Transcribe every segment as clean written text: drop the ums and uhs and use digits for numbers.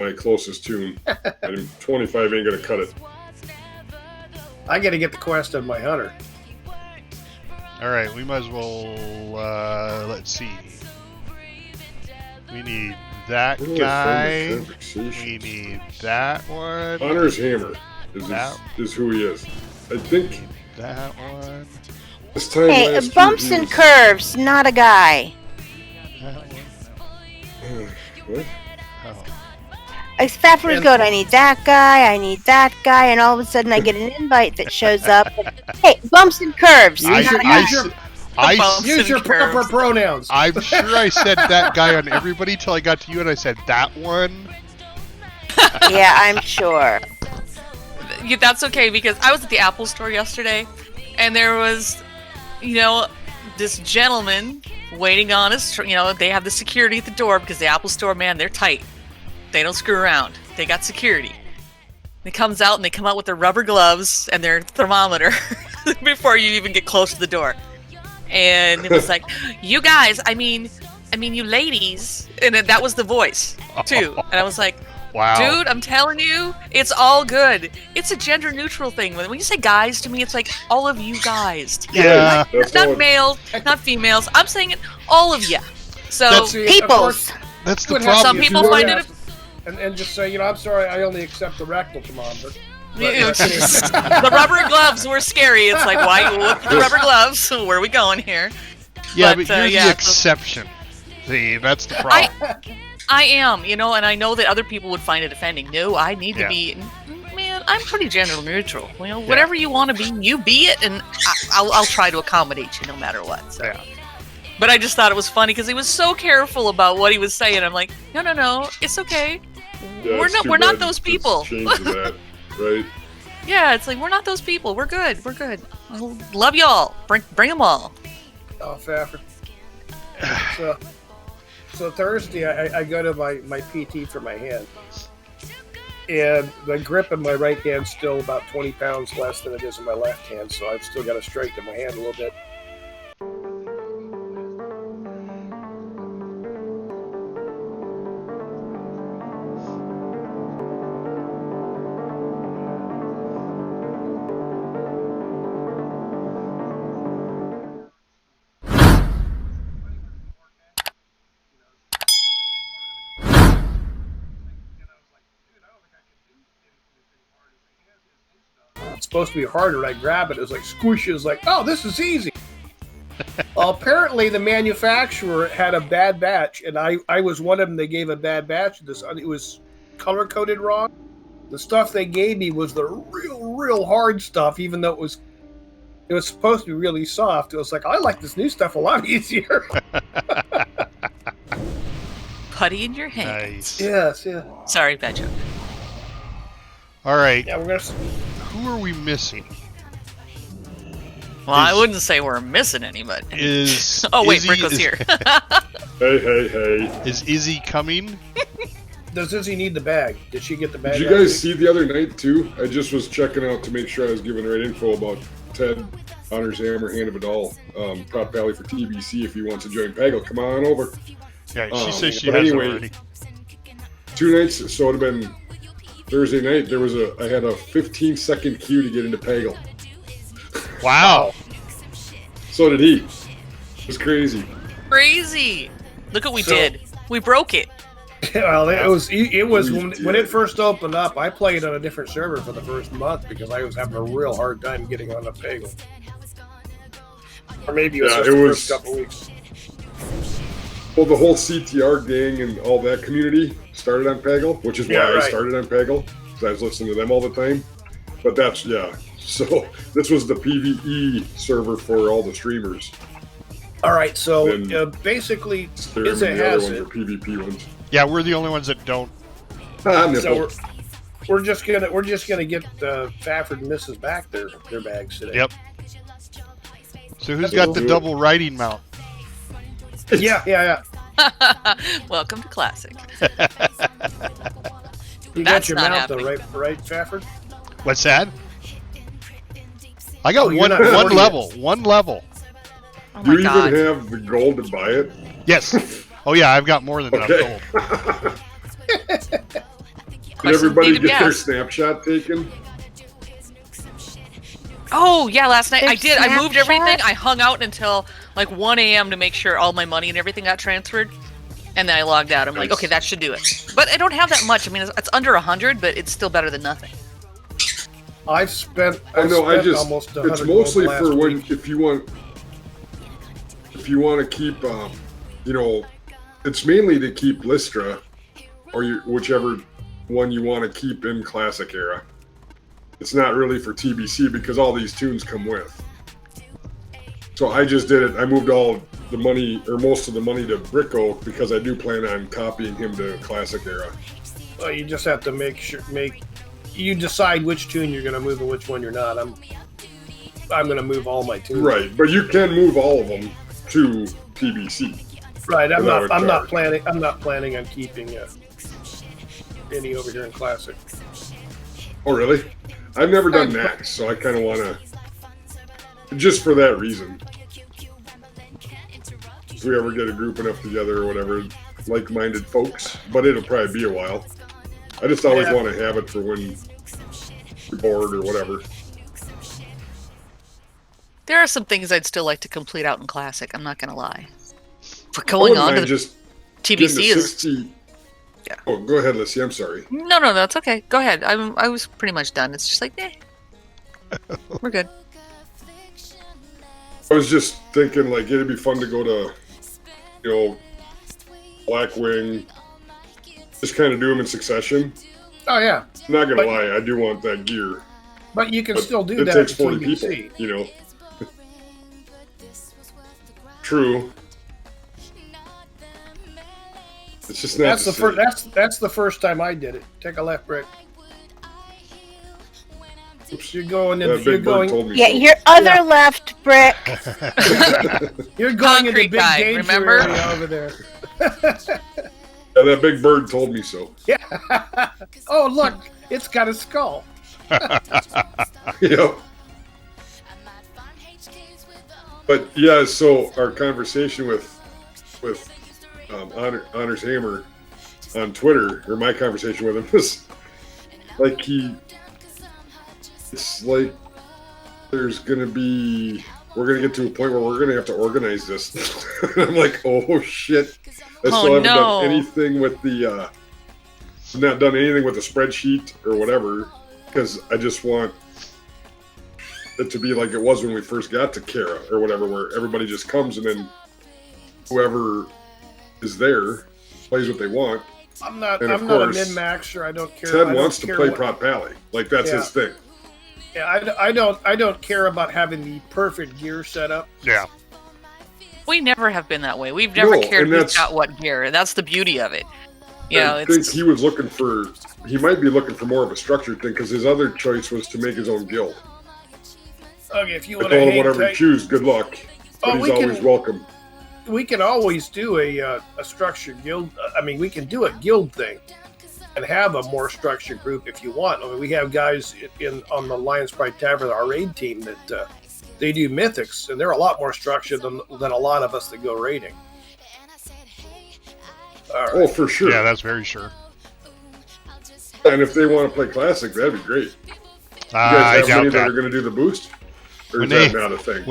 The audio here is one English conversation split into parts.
my closest tune. And 25 ain't gonna cut it. I got to get the quest of my hunter. All right, we might as well. Let's see. We need that guy. We need that one. Hunter's Hammer is who he is. I think that one. This time Hey, last bumps year, and curves, not a guy. That one. What? Oh. Fafford's going, I need that guy, and all of a sudden I get an invite that shows up. Hey, bumps and curves. Use your proper pronouns. I'm sure I said that guy on everybody till I got to you and I said that one. Yeah, I'm sure. Yeah, that's okay, because I was at the Apple store yesterday, and there was, this gentleman waiting on us. They have the security at the door because the Apple store, man, they're tight. They don't screw around. They got security. They come out with their rubber gloves and their thermometer before you even get close to the door. And it was like, you guys, I mean you ladies. And that was the voice, too. And I was like, wow. Dude, I'm telling you, it's all good. It's a gender neutral thing. When you say guys to me, it's like all of you guys. Yeah. Not males, not females. I'm saying it, all of you. So, peoples. That's the problem. Some people find it... And just say, I'm sorry, I only accept the rectal thermometer. The rubber gloves were scary. It's like, why? Look at the rubber gloves. Where are we going here? Yeah, but you're the exception. See, that's the problem. I am, and I know that other people would find it offending. No, I need to be. Man, I'm pretty gender neutral. Whatever you want to be, you be it, and I'll try to accommodate you no matter what. So. Yeah. But I just thought it was funny because he was so careful about what he was saying. I'm like, no, it's okay. Yeah, we're not those people. That, right? Yeah, it's like we're not those people. We're good. I love y'all. Bring them all. Oh, Fafford. So Thursday, I go to my PT for my hand. And the grip in my right hand's still about 20 pounds less than it is in my left hand, so I've still got to strengthen my hand a little bit. Supposed to be harder. I grab it. It was like squish. It was like, oh, this is easy. Well, apparently the manufacturer had a bad batch, and I was one of them. They gave a bad batch. It was color coded wrong. The stuff they gave me was the real hard stuff, even though it was supposed to be really soft. It was like, I like this new stuff a lot easier. Putty in your hands. Nice. Yes, yeah. Sorry, bad joke. All right. Yeah, we're gonna. Who are we missing? Well, I wouldn't say we're missing anybody. Oh wait, Bricko's here. Hey. Is Izzy coming? Does Izzy need the bag? Did she get the bag? Did you guys see the other night too? I just was checking out to make sure I was giving the right info about Ted, Hunter's Hammer, Hand of It All, Prop Valley for TBC. If he wants to join Pagel, come on over. Yeah, she says she has already. 2 nights, so it would have been Thursday night. I had a 15-second queue to get into Pagel. Wow. So did he. It was crazy. Crazy. Look what we did. We broke it. Well, it was when it first opened up. I played on a different server for the first month because I was having a real hard time getting on the Pagel. Or maybe it was the first couple weeks. Well, the whole CTR gang and all that community started on Pagel, which is why I started on Pagel, because I was listening to them all the time. But so this was the PvE server for all the streamers. All right, so basically, Izzy has it. PvP ones. Yeah, we're the only ones that don't. So we're just gonna get Fafford and Mrs. back their bags today. Yep. So who's got the double riding mount? Yeah. Welcome to Classic. You got your mount though, right, Fafford? What's that? I got one level. One level. Oh Do you even have the gold to buy it? Yes. Oh yeah, I've got more than enough gold. Did everybody need to be get their asked. snapshot taken? Oh yeah, last night Their I did. I moved Snapchat? everything. I hung out until like 1 a.m. to make sure all my money and everything got transferred, and then I logged out. I'm like, Nice. okay, that should do it. But I don't have that much. I mean, it's under 100, but it's still better than nothing. I've spent. I know. I just. almost 100 It's mostly gold for last when week. if you want to keep, you know, it's mainly to keep Lystra or whichever one you want to keep in Classic era. It's not really for TBC because all these tunes come with. So I just did it. I moved all the money or most of the money to Brick Oak because I do plan on copying him to Classic era. Well, you just have to you decide which tune you're going to move and which one you're not. I'm going to move all my tunes. Right, but you can move all of them to TBC. Right. I'm Without not a charge. planning on keeping any over here in Classic. Oh, really? I've never done Max, so I kind of want to, just for that reason. If we ever get a group enough together or whatever, like-minded folks, but it'll probably be a while. I just always Yeah. want to have it for when you're bored or whatever. There are some things I'd still like to complete out in Classic. I'm not gonna lie. But I going wouldn't on to mind the just getting TBC to is 60. Yeah. Oh, go ahead, Lissy. I'm sorry. no, that's okay. Go ahead. I was pretty much done. It's just like, we're good. I was just thinking, like, it'd be fun to go to, you know, Blackwing, just kind of do them in succession. Oh yeah, I'm not gonna But- lie, I do want that gear. but you can But still do it that. takes in 40 TBC. people, you know. True. It's just not That's the the first. same. That's the first time I did it. Take a left, Brick. Oops. You're going. That You're big bird going. told me Yeah, so. your other Yeah. left, Brick. You're going into Concrete big guy, danger remember? area over there. Yeah, that big bird told me so. Yeah. Oh look, it's got a skull. Yep. But yeah, so our conversation with Honors Hammer on Twitter, or my conversation with him, was like it's like we're gonna get to a point where we're gonna have to organize this. I'm like, oh shit. I still haven't no. done anything with the not done anything with the spreadsheet or whatever, because I just want it to be like it was when we first got to Kara or whatever, where everybody just comes and then whoever is there plays what they want. I'm not. And of I'm not a course, min-maxer. I don't care. I Ted don't wants to care play what- Prop Pally. Like, that's Yeah. his thing. Yeah, I don't care about having the perfect gear set up. Yeah. We never have been that way. We've never No, cared and who's that's- got what gear, and that's the beauty of it. You know, I think it's he was looking for, he might be looking for more of a structured thing, because his other choice was to make his own guild. Okay, if you I want told to him hang whatever he tight, choose, good luck. But Oh, he's we can- always welcome. we can always do a structured guild. I mean, we can do a guild thing and have a more structured group if you want. I mean, we have guys on the Lions Pride Tavern, our raid team, that they do mythics, and they're a lot more structured than a lot of us that go raiding. All right. Oh, for sure. Yeah, that's very sure. And if they want to play Classic, that'd be great. You I guys have doubt many that are that. going to do the boost? Or When is that they- not a thing?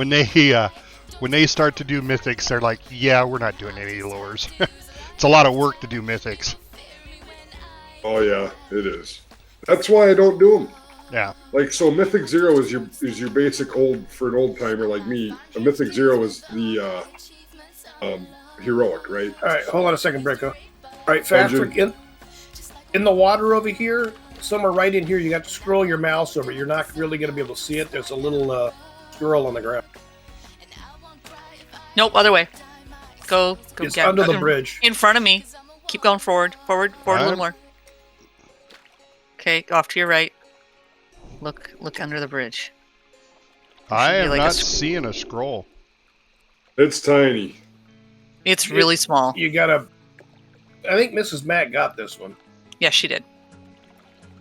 When they start to do mythics, they're like, yeah, we're not doing any lures. It's a lot of work to do mythics. Oh, yeah, it is. That's why I don't do them. Yeah. Like, so Mythic Zero is your basic hold for an old timer like me. A Mythic Zero is the heroic, right? All right, hold on a second, Bricko. All right, Faffard, in the water over here, somewhere right in here, you got to scroll your mouse over. You're not really going to be able to see it. There's a little scroll on the ground. nope, other way. Go It's get under the bridge. in front of me. Keep going forward a little more. Okay, off to your right. Look under the bridge. I be am like a not sc- seeing a scroll. It's tiny. It's really small. You got to. I think Mrs. Matt got this one. Yes, she did.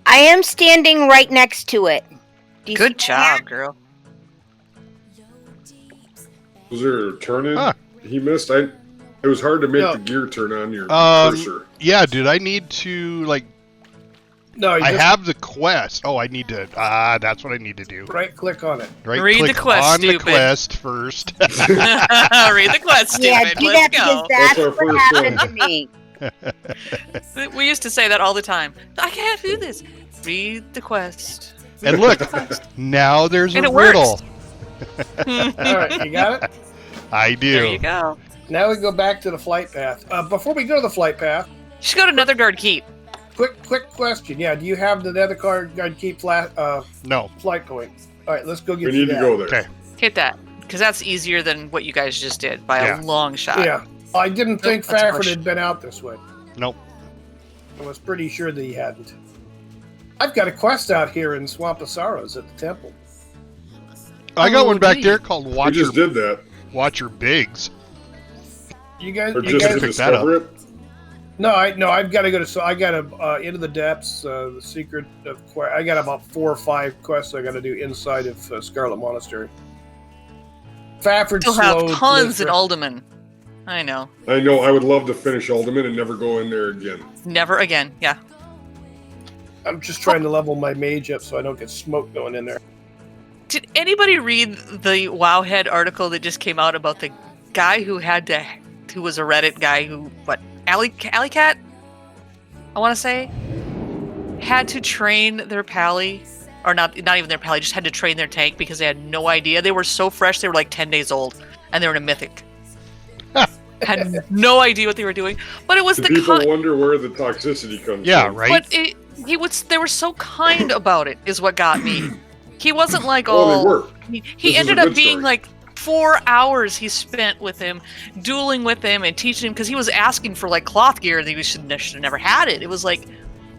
I am standing right next to it. Do you Good see job, that? girl. Was there a turn in Huh. he missed? It was hard to make No. the gear turn on your Um, cursor. Yeah, dude, I need to, like, No, I have the quest. Oh, I need to. That's what I need to do. Right click on it. Right Read click the quest, on stupid. the quest first. Read the quest, stupid. Yeah, do that Let's go. because that's That's our what first happened one. to me. We used to say that all the time. I can't do this. Read the quest. And look, now there's And a it works. riddle. All right, you got it? I do. There you go. Now we go back to the flight path. Before we go to the flight path, You should go to Netherguard Keep. quick question. Yeah, do you have the Netherguard Keep No. flight point? All right, let's go get We you need to that. go there. Okay. Hit that. Because that's easier than what you guys just did by Yeah. a long shot. Yeah, I didn't think that's Fafford harsh. had been out this way. Nope. I was pretty sure that he hadn't. I've got a quest out here in Swamp of Sorrows at the temple. I got Oh, one back gee. there called We Watch just Your, did that. Watch Your Bigs. You guys, Or you just to guys. pick that discover it. No, I've got to go to. So I got to into the depths. The secret of. I got about 4 or 5 quests I got to do inside of Scarlet Monastery. Fafford Still have slowed tons this- in Alderman. I know. I know I would love to finish Alderman and never go in there again. Never again. Yeah. I'm just trying to level my mage up so I don't get smoke going in there. Did anybody read the Wowhead article that just came out about the guy who was a Reddit guy who, Alley Cat? I want to say, had to train their pally, or not even their pally, just had to train their tank because they had no idea. They were so fresh, they were like 10 days old, and they were in a mythic. Had no idea what they were doing, but it was Do the people wonder where the toxicity comes Yeah, from? right? But they were so kind about it, is what got me. He wasn't like Oh, they all. were. He This is ended a up good being story. like 4 hours he spent with him, dueling with him and teaching him because he was asking for like cloth gear and he should have never had it. It was like,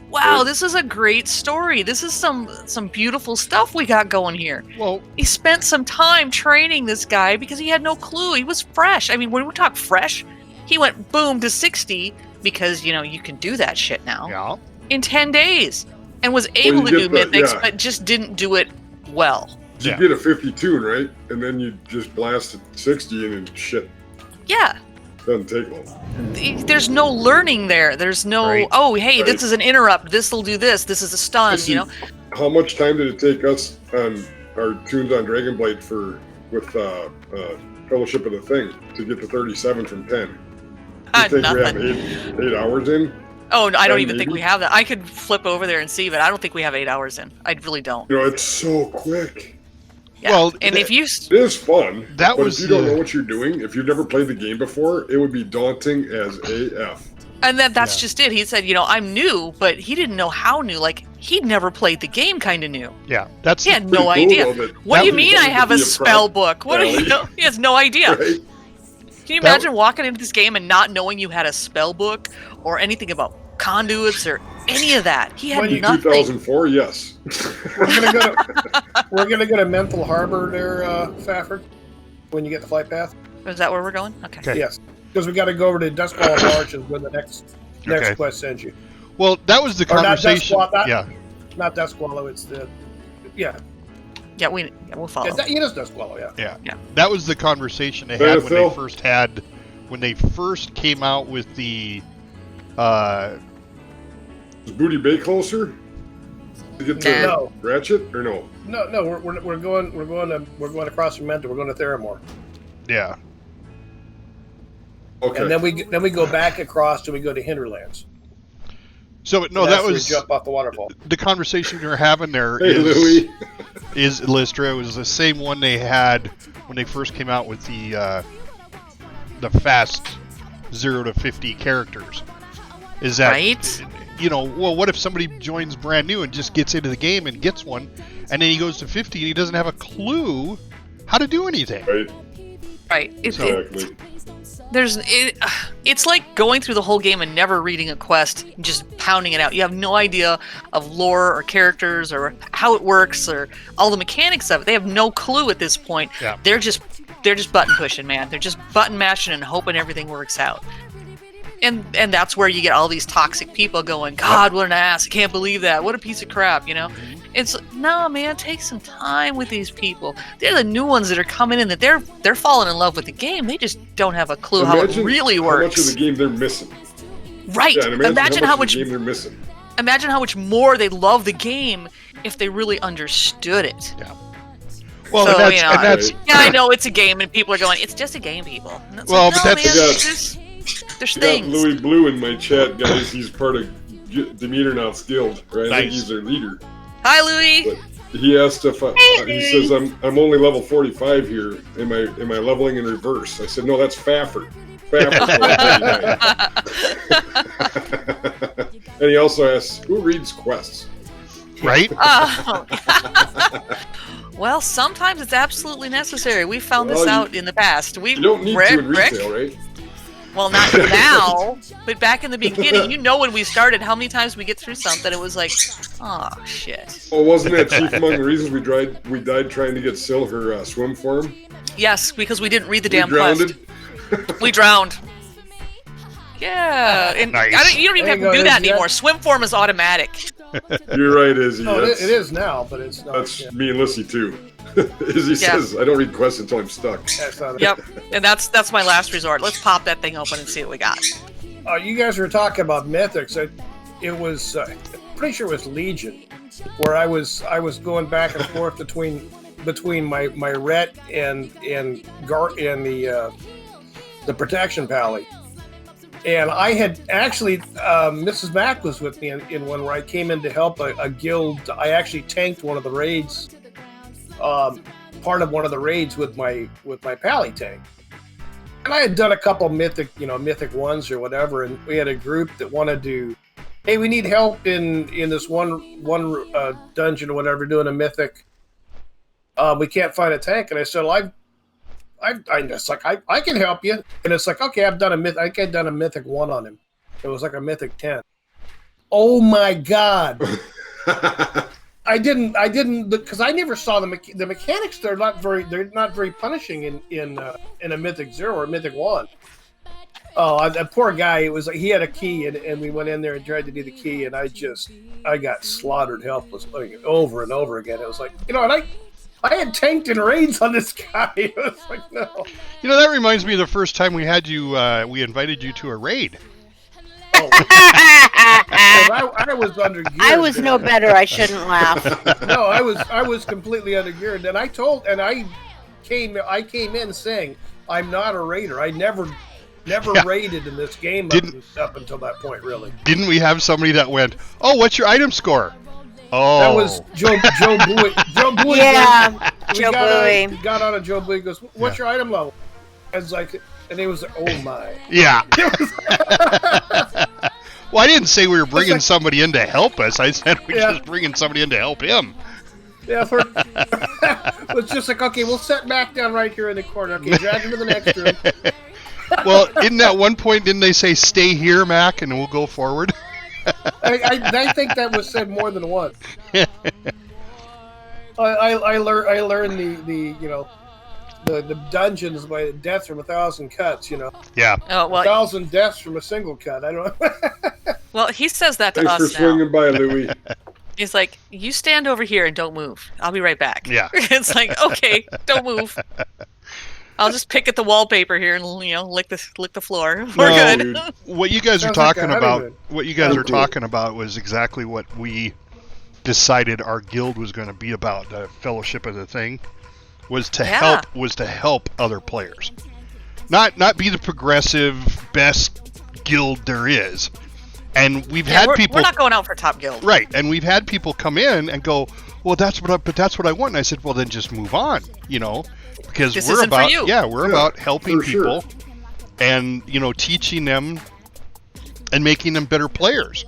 wow, this is a great story. This is some beautiful stuff we got going here. Well, He spent some time training this guy because he had no clue. He was fresh. I mean, when we talk fresh, he went boom to 60 because you can do that shit now yeah. in 10 days and was able to you do get the- mythics, yeah. but just didn't do it well. You Yeah. get a 52, right? And then you just blast it 60 and then shit. Yeah. Doesn't take long. There's no learning there. There's no, Right. oh, hey, Right. this is an interrupt. This will do this. This is a stun, See, How much time did it take us on our tunes on Dragonblight with Fellowship of the Thing to get to 37 from 10? You think we have Nothing. 8 hours in? Oh, I don't 10 even think we maybe? have that. I could flip over there and see, but I don't think we have 8 hours in. I really don't. You know, it's so quick. Yeah. Well, and if you, It is fun. That but was if you don't the- know what you're doing, if you've never played the game before, it would be daunting as AF. and that's Yeah. just it. He said, I'm new, but he didn't know how new. Like, he'd never played the game kind of new. Yeah. That's He had Pretty no cool, idea. though, that- What do you that mean was I have a be spell book? What do you Ellie. know? He has no idea. Right? Can you That- imagine walking into this game and not knowing you had a spell book or anything about conduits or any of that? He had When you- In nothing. 2004, yes. We're gonna go to Mental Harbor there, Fafford, when you get the flight path. Is that where we're going? Okay. Okay. Yes, because we got to go over to Duskwall March is where the next Okay. quest sends you. well. That was the Or not conversation. Duskwall, Yeah. Not Duskwallow, it's the Yeah, we'll follow. it is Duskwallow. Yeah. Yeah. That was the conversation they had when Phil? when they first came out with the Is Booty Bay closer to get to No. Ratchet or no? No, we're going across from Mentor. We're going to Theramore, yeah. Okay. and then we go back across and we go to Hinterlands. So no, And that's that where we was jump off the waterfall. the conversation we were having there. Hey, Louie. Is Lystra. It was the same one they had when they first came out with the fast 0 to 50 characters. Is that Right? well, what if somebody joins brand new and just gets into the game and gets one, and then he goes to 50 and he doesn't have a clue how to do anything? Right. Right. Exactly. It's like going through the whole game and never reading a quest, and just pounding it out. You have no idea of lore or characters or how it works or all the mechanics of it. They have no clue at this point. Yeah. They're just button pushing, man. They're just button mashing and hoping everything works out. And that's where you get all these toxic people going, God, what an ass. I can't believe that. What a piece of crap, It's no, man, take some time with these people. They're the new ones that are coming in that they're falling in love with the game. They just don't have a clue how it really How much works. of the game they're missing. Right. Yeah, and Imagine how much of the game they're missing. imagine how much more they love the game if they really understood it. Yeah. Well, So, and you know, that's Yeah, I know it's a game, and people are going, "It's just a game, people." And it's Well, like, but no, that's- man, there's I got things. Louis Blue in my chat, guys. He's part of Demeter Now's guild, right? I think Nice. he's their leader. Hi, Louis. But he asked if he says I'm only level 45 here. Am I leveling in reverse? I said no, that's Faffard. And he also asks, who reads quests? right. Oh. Well, sometimes it's absolutely necessary. We found this out in the past. We You don't need to in retail, right? Well, not now, but back in the beginning, you know, when we started, how many times we get through something, it was like, oh shit. Well, wasn't that chief among the reasons we died trying to get Syl her swim form? Yes, because we didn't read the We damn quest. drowned. We drowned. Yeah, and Nice. you don't even have There to you do go, that Izzy. anymore. Swim form is automatic. You're right, Izzy. No, it That's- is now, but it's not. That's yeah, me and Lissy too. Izzy says, I don't read quests until I'm stuck. that's not it. Yep, and that's my last resort. Let's pop that thing open and see what we got. You guys were talking about mythics. It was pretty sure it was Legion, where I was going back and forth between my Ret and the protection pally. And I had actually, Mrs. Mack was with me in one where I came in to help a guild. I actually tanked one of the raids, part of one of the raids with my pally tank. And I had done a couple mythic ones or whatever, and we had a group that wanted to, hey, we need help in this one dungeon or whatever, doing a mythic. We can't find a tank, and I said, well, I can help you. And it's like, okay, I've done a mythic 1 on him. It was like a mythic 10. Oh my god. I didn't because I never saw the mechanics. They're not very punishing in a mythic 0 or mythic 1. Oh, that poor guy. It was like he had a key, and we went in there and tried to do the key, and I got slaughtered helpless over and over again. It was like, and I had tanked in raids on this guy. It was like, no. That reminds me of the first time we had you. We invited you to a raid. Oh. I was under geared. I was no better. I shouldn't laugh. No, I was completely under geared, and I came in saying I'm not a raider. I never raided in this game up until that point, really. Didn't we have somebody that went, "Oh, what's your item score?" Oh, That was Joe Bowie. Joe Bowie. Yeah, Joe Bowie. He got on a Joe Bowie. He goes, "What's your item level?" I was like, and he was like, "Oh my." yeah. Well, I didn't say we were bringing somebody in to help us. I said we're just bringing somebody in to help him. Yeah, it was just like, okay, we'll set Mac down right here in the corner. Okay, drag him to the next room. Well, in that one point, didn't they say, "Stay here, Mac, and we'll go forward"? I think that was said more than once. I learned the dungeons by deaths from 1,000 cuts. Yeah. Oh well. 1,000 deaths from a single cut. I don't. Well, he says that to Thanks for us now. swinging by, Louis. He's like, "You stand over here and don't move. I'll be right back." Yeah. It's like, okay, don't move. I'll just pick at the wallpaper here and lick the floor. We're No, good. dude. What you guys are Sounds like talking a about, honeymoon. what you guys are Okay. talking about was exactly what we decided our guild was going to be about. The Fellowship of the Thing was to help other players, not be the progressive best guild there is. And we've had people. We're not going out for top guild. Right, and we've had people come in and go, "Well, that's what I want." And I said, "Well, then just move on, because This we're isn't for about you." we're about helping for sure. people and teaching them and making them better players.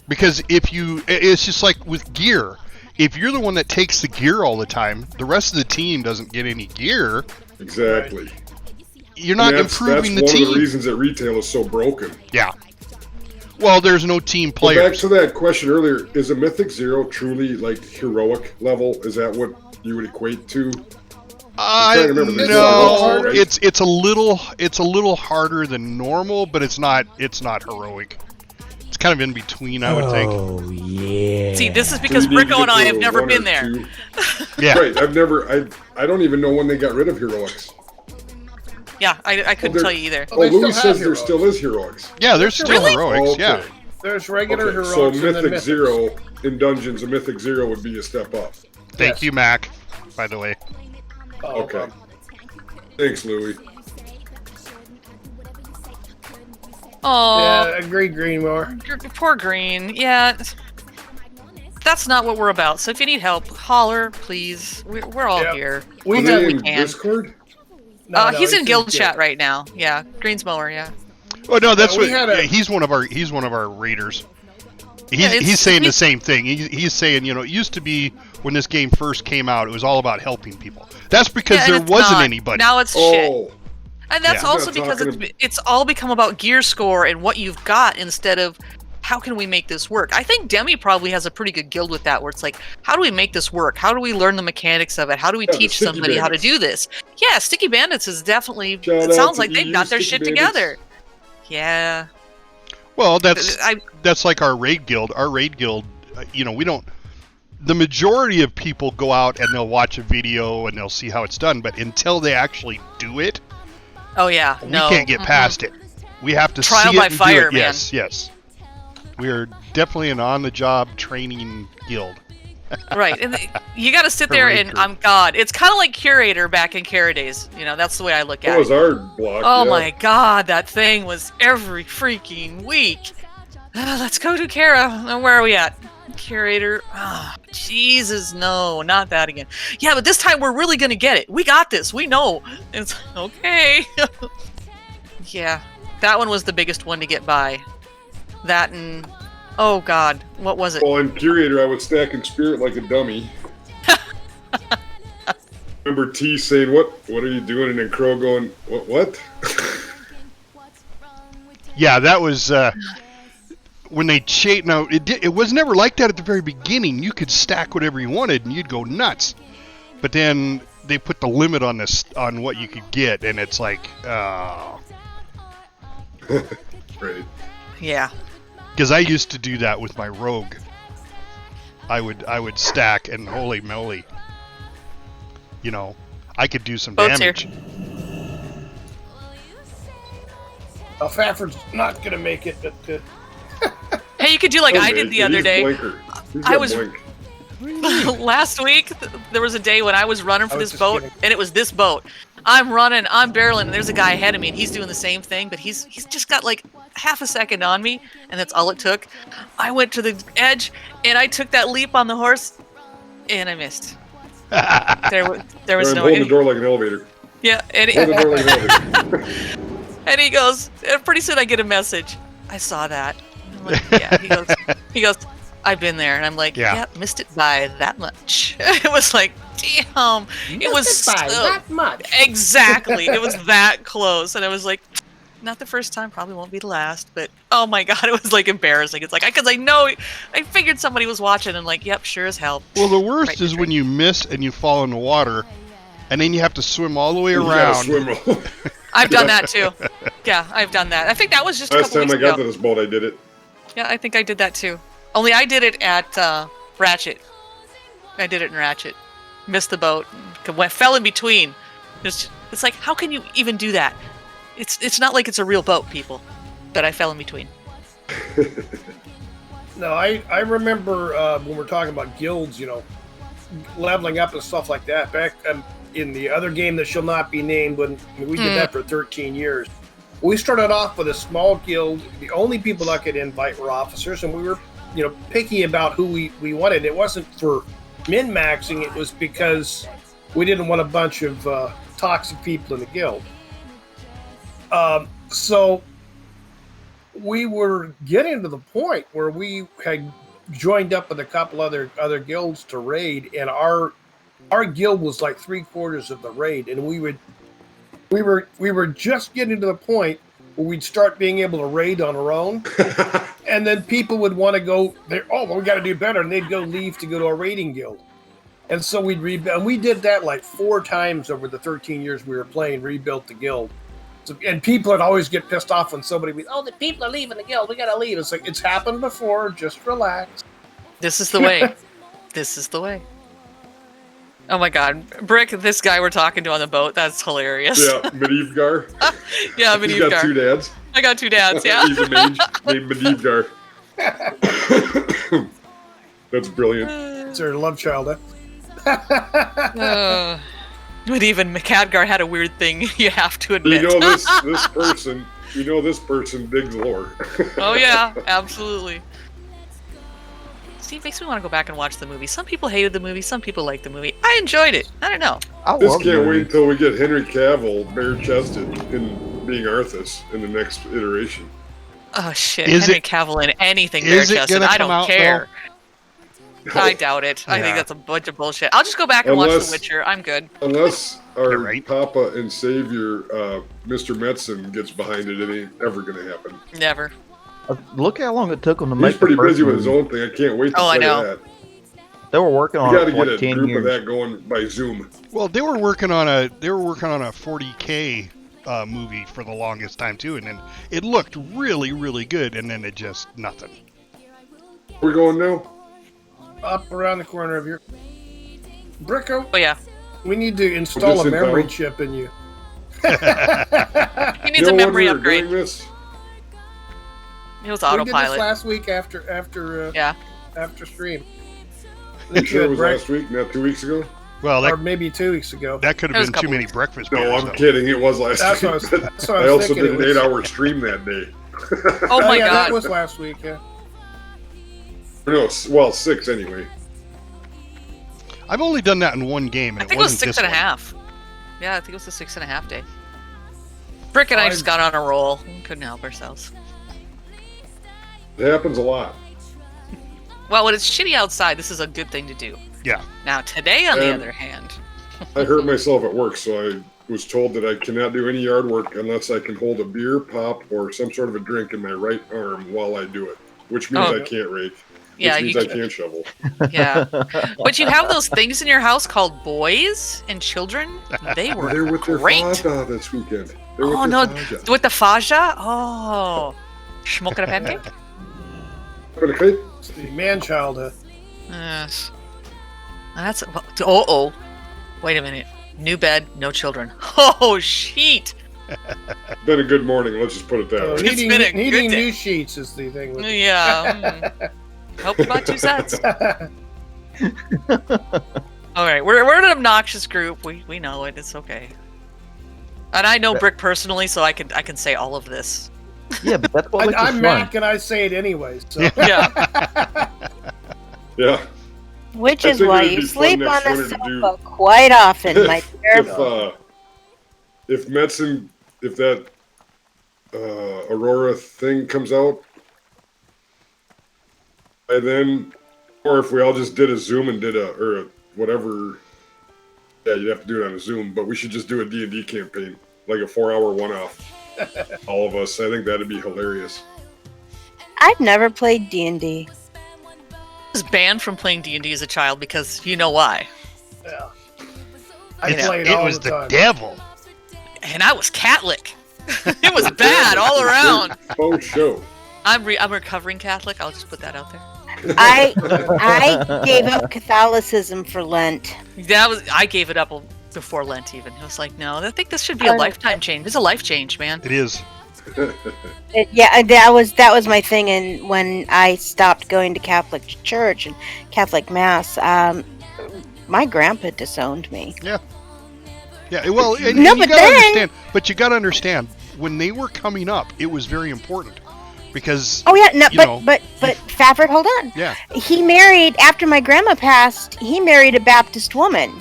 Because it's just like with gear. If you're the one that takes the gear all the time, the rest of the team doesn't get any gear. Exactly. You're not improving the That's one team. of the reasons that retail is so broken. Yeah. Well, there's no team But back players. to that question earlier, is a Mythic 0 truly like heroic level? Is that what you would equate to? trying to remember this. No, Right? it's a little harder than normal, but it's not heroic. It's kind of in between, I would think. Oh, yeah. See, this is So because you need to Bricko and get I to have never 1 been or there. 2. Yeah. Right, I don't even know when they got rid of heroics. Yeah, I couldn't Well, tell you either. Oh, they Louis still says have there still is heroics. Yeah, there's still Really? heroics. Okay. Yeah. There's regular heroics. So and then Mythic mythics. Zero in Dungeons, a Mythic Zero would be a step up. Thank you, Mac, by the way. Oh, Okay. Thanks. Thanks, Louie. Oh, Yeah, agreed, Greenmore. poor Green. Yeah, that's not what we're about. So if you need help, holler, please. We're all Yep. here. We Are do have. they we in can. Discord? No, He's in guild Guild. chat right now. Yeah, Green's mower. Yeah. Oh no, that's we what. had a- He's one of our raiders. Yeah, He's saying we- the same thing. He's saying, it used to be when this game first came out, it was all about helping people. That's because Yeah, and there it's wasn't not. anybody. Now it's shit. Oh, And that's Yeah. also We're not because talking it's all become about gear score and what you've got instead of how can we make this work. I think Demi probably has a pretty good guild with that, where it's like, how do we make this work? How do we learn the mechanics of it? How do we Yeah, the teach Sticky somebody how to Bandits. do this? Yeah, Sticky Bandits is definitely. Shout It out sounds to like they've EU got their Sticky shit Bandits. together. Yeah. Well, that's I like our raid guild. Our raid guild, we don't. The majority of people go out and they'll watch a video and they'll see how it's done, but until they actually do it, Oh yeah. No. we can't get past it. We have to Trial see it by and do fire, it. man. Yes. We are definitely an on-the-job training guild. Right, and you got to sit there and I'm God. It's kind of like Curator back in Kara days. That's the way I look at that it. was our block. Oh yeah. my God, that thing was every freaking week. Let's go to Kara. Where are we at? Curator. Oh, Jesus, no, not that again. Yeah, but this time we're really gonna get it. We got this. We know. It's okay. Yeah, that one was the biggest one to get by. That and oh God, what was it? Well, in Curator, I would stack in Spirit like a dummy. Remember T saying, what are you doing? And then Crow going, what? Yeah, that was when they changed. No, it was never like that at the very beginning. You could stack whatever you wanted, and you'd go nuts. But then they put the limit on on what you could get, and it's like, Right. Yeah. because I used to do that with my rogue. I would stack, and holy moly, I could do some Boat's damage. here. Fafford's not gonna make it, but Hey, you could do like I did the other day. I was- Blink. Last week, there was a day when I was running for I was this just boat, kidding. and it was this boat. I'm running, I'm barreling, and there's a guy ahead of me, and he's doing the same thing, but he's just got like half a second on me, and that's all it took. I went to the edge, and I took that leap on the horse, and I missed. There was I'm no. holding the door like an elevator. Yeah, and Hold the door like an elevator. and he goes. And pretty soon I get a message. I saw that. I'm like, yeah. He goes. I've been there, and I'm like, Yeah. yeah, missed it by that much. It was like, damn, it was that much. exactly. It was that close, and I was like, not the first time, probably won't be the last, but oh my God, it was like embarrassing. It's like because I figured somebody was watching, and like, yep, sure as hell. Well, the worst Right, is right. when you miss and you fall in the water, and then you have to swim all the way You gotta around. swim roll. I've done that too. Yeah, I've done that. I think that was just a Last couple time weeks I got ago. to this boat, I did it. Yeah, I think I did that too. Only I did it at Ratchet. I did it in Ratchet. Missed the boat. Fell in between. It's like, how can you even do that? It's not like it's a real boat, people. But I fell in between. No, I remember when we're talking about guilds, leveling up and stuff like that. Back in the other game that shall not be named, when we did that for 13 years. We started off with a small guild. The only people that could invite were officers, and we were, picky about who we wanted. It wasn't for min-maxing. It was because we didn't want a bunch of toxic people in the guild. So we were getting to the point where we had joined up with a couple other guilds to raid, and our guild was like 3/4 of the raid, and we were just getting to the point where we'd start being able to raid on our own, and then people would want to go there. Oh, well, we got to do better, and they'd go leave to go to a raiding guild, and so we'd rebuild. And we did that like 4 times over the 13 years we were playing. Rebuilt the guild. And people would always get pissed off when somebody would, the people are leaving the guild. We got to leave. It's like, it's happened before. Just relax. This is the way. This is the way. Oh my God. Brick, this guy we're talking to on the boat, that's hilarious. Yeah, Medivhgar. Yeah, He's got 2 Medivhgar. dads. I got 2 dads, yeah. He's a mage named Medivhgar. That's brilliant. It's her love child, huh? But even Khadgar had a weird thing. You have to admit. This person. This person digs lore. Oh yeah, absolutely. See, it makes me want to go back and watch the movie. Some people hated the movie. Some people liked the movie. I enjoyed it. I don't know. I just can't wait until we get Henry Cavill bare-chested in being Arthas in the next iteration. Oh shit! Henry Cavill in anything bare-chested. I don't care. No. I doubt it. Yeah. I think that's a bunch of bullshit. I'll just go back and watch The Witcher. I'm good. Unless our Papa and Savior, Mr. Metzen, gets behind it, it ain't ever going to happen. Never. Look how long it took them to make. He's pretty busy with his own thing. I can't wait to play that. They were working on. You got to get a group of that going by Zoom. Well, they were working on a 40K movie for the longest time too, and then it looked really, really good, and then it just nothing. We're going now. Up around the corner of your Bricko. Oh yeah. We need to install a memory chip in you. He needs a memory upgrade. It was autopilot. We did this last week after stream. You sure it was last week, not 2 weeks ago? Well, or maybe 2 weeks ago. That could have been too many breakfast beers. No, I'm kidding. It was last week. I also did an 8-hour stream that day. Oh my god. That was last week, yeah. No, well, 6 anyway. I've only done that in one game, and I think it was 6.5. Yeah, I think it was the 6.5 day. Brick and I just got on a roll. We couldn't help ourselves. It happens a lot. Well, when it's shitty outside, this is a good thing to do. Yeah. Now, today, on the other hand... I hurt myself at work, so I was told that I cannot do any yard work unless I can hold a beer, pop, or some sort of a drink in my right arm while I do it, which means I can't rake. Yeah, which means I can't shovel. Yeah. But you have those things in your house called boys and children? They're with great. Their faja this weekend. With the faja? Oh. Smoking a pancake? It's the man-child. Yes. That's... Uh-oh. Wait a minute. New bed, no children. Oh, sheet. Been a good morning, let's just put it that way. It's been a good day. New sheets is the thing. Yeah. Hope you bought 2 sets. All right, we're an obnoxious group. We know it. It's okay. And I know Brick personally, so I can say all of this. Yeah, but that's what I'm Mac, and I say it anyways. So. Yeah. Yeah. Which is why you sleep on the sofa quite often, my dear. If Metzen, if that Aurora thing comes out, and then, or if we all just did a Zoom and did whatever, yeah, you'd have to do it on a Zoom, but we should just do a D&D campaign, like a 4-hour one-off. All of us. I think that'd be hilarious. I've never played D&D. I was banned from playing D&D as a child because you know why. Yeah. It was the devil. And I was Catholic. It was bad all around. Oh, show. I'm recovering Catholic. I'll just put that out there. I gave up Catholicism for Lent. I gave it up before Lent even. I was like, no, I think this should be a lifetime change. It's a life change, man. It is. Yeah, that was my thing. And when I stopped going to Catholic church and Catholic mass, my grandpa disowned me. Yeah. Yeah. Well, and you gotta understand. But you got to understand, when they were coming up, it was very important. Because but Faffard, hold on. Yeah. He married after my grandma passed. He married a Baptist woman,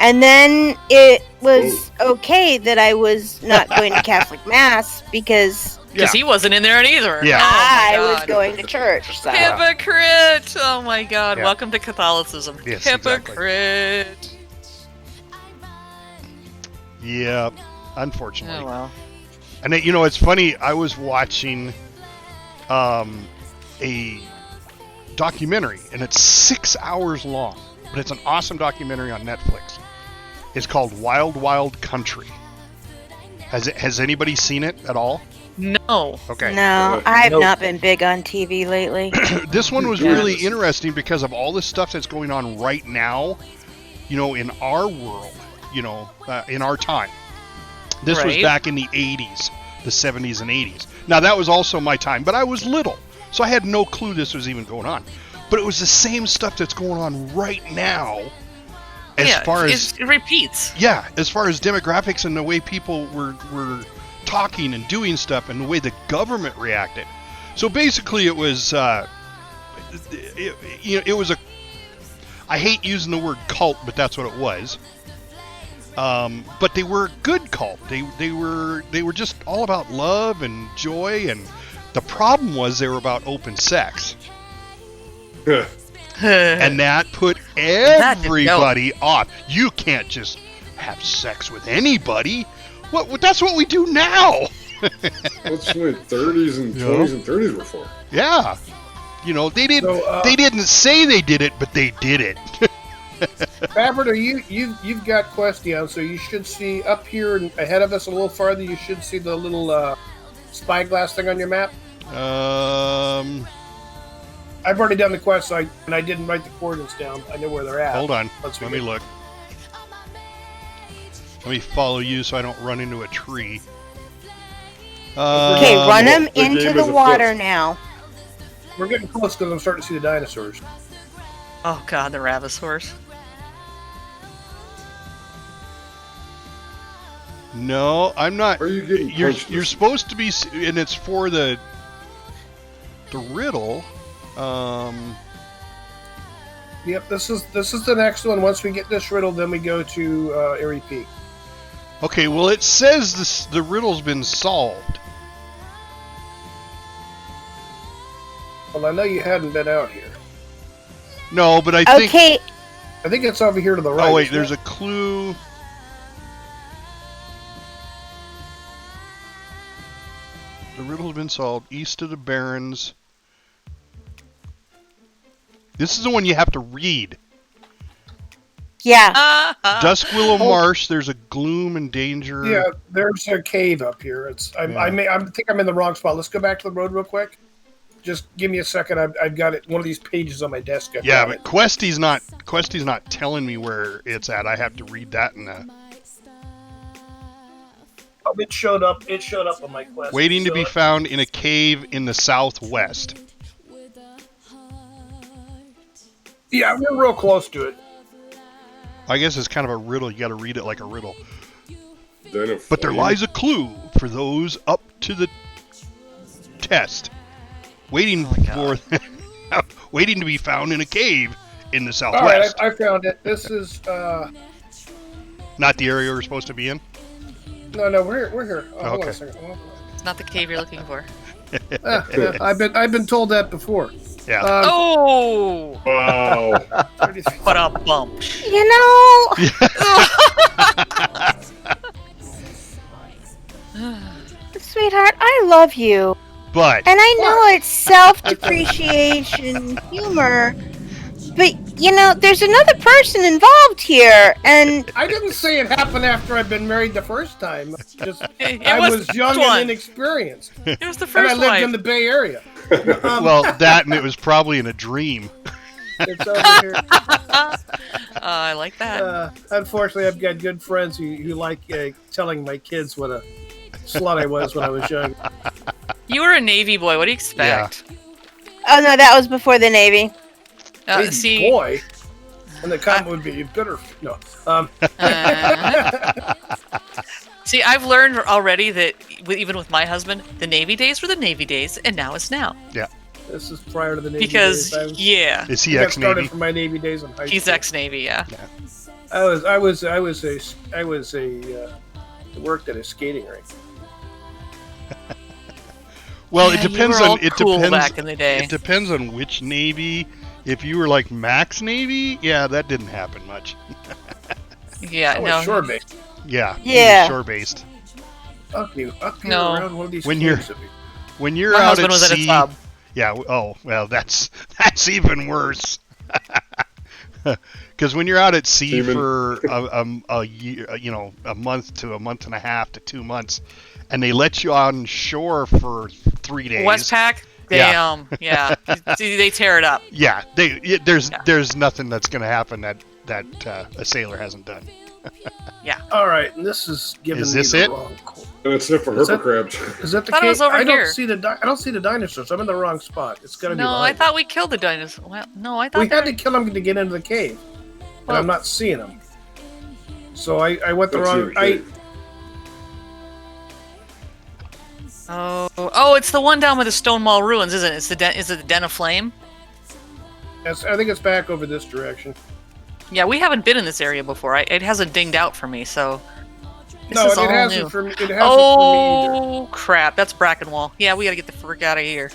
and then it was okay that I was not going to Catholic mass because he wasn't in there either. Yeah. I was going to church. So. Hypocrite! Oh my God! Yeah. Welcome to Catholicism. Yes, hypocrite. Exactly. Yeah, unfortunately. Oh well. And it's funny. I was watching a documentary, and it's 6 hours long, but it's an awesome documentary on Netflix. It's called Wild Wild Country. Has anybody seen it at all? No. Okay. No, I've not been big on TV lately. This one was really interesting because of all the stuff that's going on right now, in our world, in our time. This was back in the 80s, the 70s and 80s. Now, that was also my time, but I was little. So I had no clue this was even going on. But it was the same stuff that's going on right now. As far as it repeats. Yeah, as far as demographics and the way people were talking and doing stuff and the way the government reacted. So basically it was it was a, I hate using the word cult, but that's what it was. But they were a good cult. They were just all about love and joy, and the problem was they were about open sex. And that put everybody off. You can't just have sex with anybody. What? That's what we do now. That's what 30s and 20s and 30s were for. Yeah. You know, they didn't say they did it, but they did it. Faffard, you've got Question, so you should see up here and ahead of us a little farther. You should see the little spyglass thing on your map. I've already done the quest, and I didn't write the coordinates down. I know where they're at. Hold on. Let me look. Let me follow you so I don't run into a tree. Okay, run them into the water now. We're getting close because I'm starting to see the dinosaurs. Oh God, the Ravasaurs. No, I'm not. Are you getting You're supposed to be, and it's for the riddle. Yep, this is the next one. Once we get this riddle, then we go to Airy Peak. Okay, well it says the riddle's been solved. Well, I know you hadn't been out here. No, but I think it's over here to the right. Oh wait, there's a clue. The riddle's been solved. East of the Barrens. This is the one you have to read. Yeah. Duskwillow Marsh. There's a gloom and danger. Yeah, there's a cave up here. I think I'm in the wrong spot. Let's go back to the road real quick. Just give me a second. I've got it. One of these pages on my desk. Yeah, but Questy's not telling me where it's at. I have to read that in the. Oh, it showed up. It showed up on my quest. Waiting to be found in a cave in the southwest. Yeah, we're real close to it. I guess it's kind of a riddle. You got to read it like a riddle. Then but there lies a clue for those up to the test. Waiting waiting to be found in a cave in the southwest. All right, I found it. This is not the area we're supposed to be in. No, we're here. Oh, hold on a second. It's not the cave you're looking for. I've been told that before. Yeah. Oh! Wow. What a bump. You know. Sweetheart, I love you. But. And I know it's self-depreciation humor. But, you know, there's another person involved here, and... I didn't say it happened after I'd been married the first time. I was was young and inexperienced. It was the first and I lived in the Bay Area. Well, that, and it was probably in a dream. It's over here. I like that. Unfortunately, I've got good friends who like telling my kids what a slut I was when I was young. You were a Navy boy. What do you expect? Yeah. Oh, no, that was before the Navy. See, boy, and the comment would be better. No. See, I've learned already that even with my husband, the Navy days were the Navy days, and now it's now. Yeah. This is prior to the Navy days. Is he ex-Navy? Started from my Navy days in high school. He's ex-Navy, yeah. I worked at a skating rink. Well, it depends on back in the day. It depends on which Navy. If you were like Max Navy, yeah, that didn't happen much. Yeah, no. Shore based. Yeah. Shore based. Up here around one of these. When you're my out husband at was sea, at a tub. Yeah. Oh, well, that's even worse. Because when you're out at sea for a year, a month to a month and a half to 2 months, and they let you on shore for 3 days. Westpac. They tear it up. Yeah, there's nothing that's going to happen that a sailor hasn't done. Yeah. All right, and this is giving Is me this the it? wrong. And it's it for Is that- herpet crabs. Is that the Thought it cave? was over I here. don't see the. I don't see the dinosaurs. I'm in the wrong spot. It's gotta be. No, I behind thought we killed the dinosaur. Well, no, I thought we had they to kill them to get into the cave, and Well- I'm not seeing them. So I went the That's wrong. the cave. Oh, it's the one down by the Stone Mall ruins, isn't it? It's is it the Den of Flame? I think it's back over this direction. Yeah, we haven't been in this area before. It hasn't dinged out for me, so. This No, is it all hasn't new. for me. It hasn't for me Oh crap! That's Brackenwall. Yeah, we gotta get the frick out of here.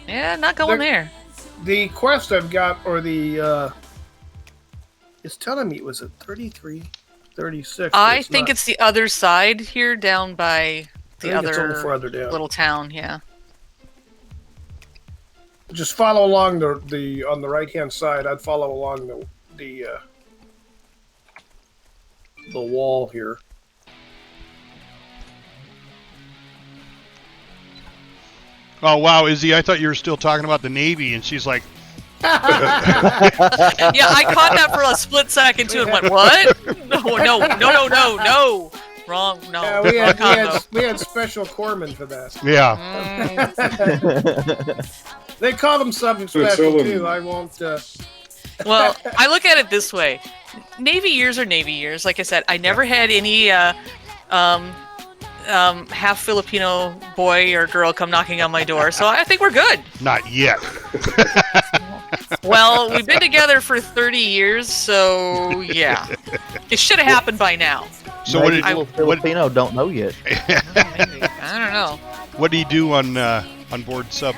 Yeah, not going there. either. The quest I've got, or the, it's telling me it was at 33, 36. I think it's the other side here, down by the it's a little other farther down. little town. Yeah. Just follow along the on the right hand side. I'd follow along the wall here. Oh wow, Izzy, I thought you were still talking about the Navy, and she's like, Yeah, I caught that for a split second too, and went, "What? No! Wrong. No. Yeah, we had special corpsmen for that. yeah. They call them something special too. I won't. Well, I look at it this way: Navy years are Navy years. Like I said, I never had any half Filipino boy or girl come knocking on my door, so I think we're good. Not yet. Well, we've been together for 30 years, so yeah, it should have happened by now. So Maybe what little Filipino don't know yet. Maybe. I don't know. what do you do on board sub?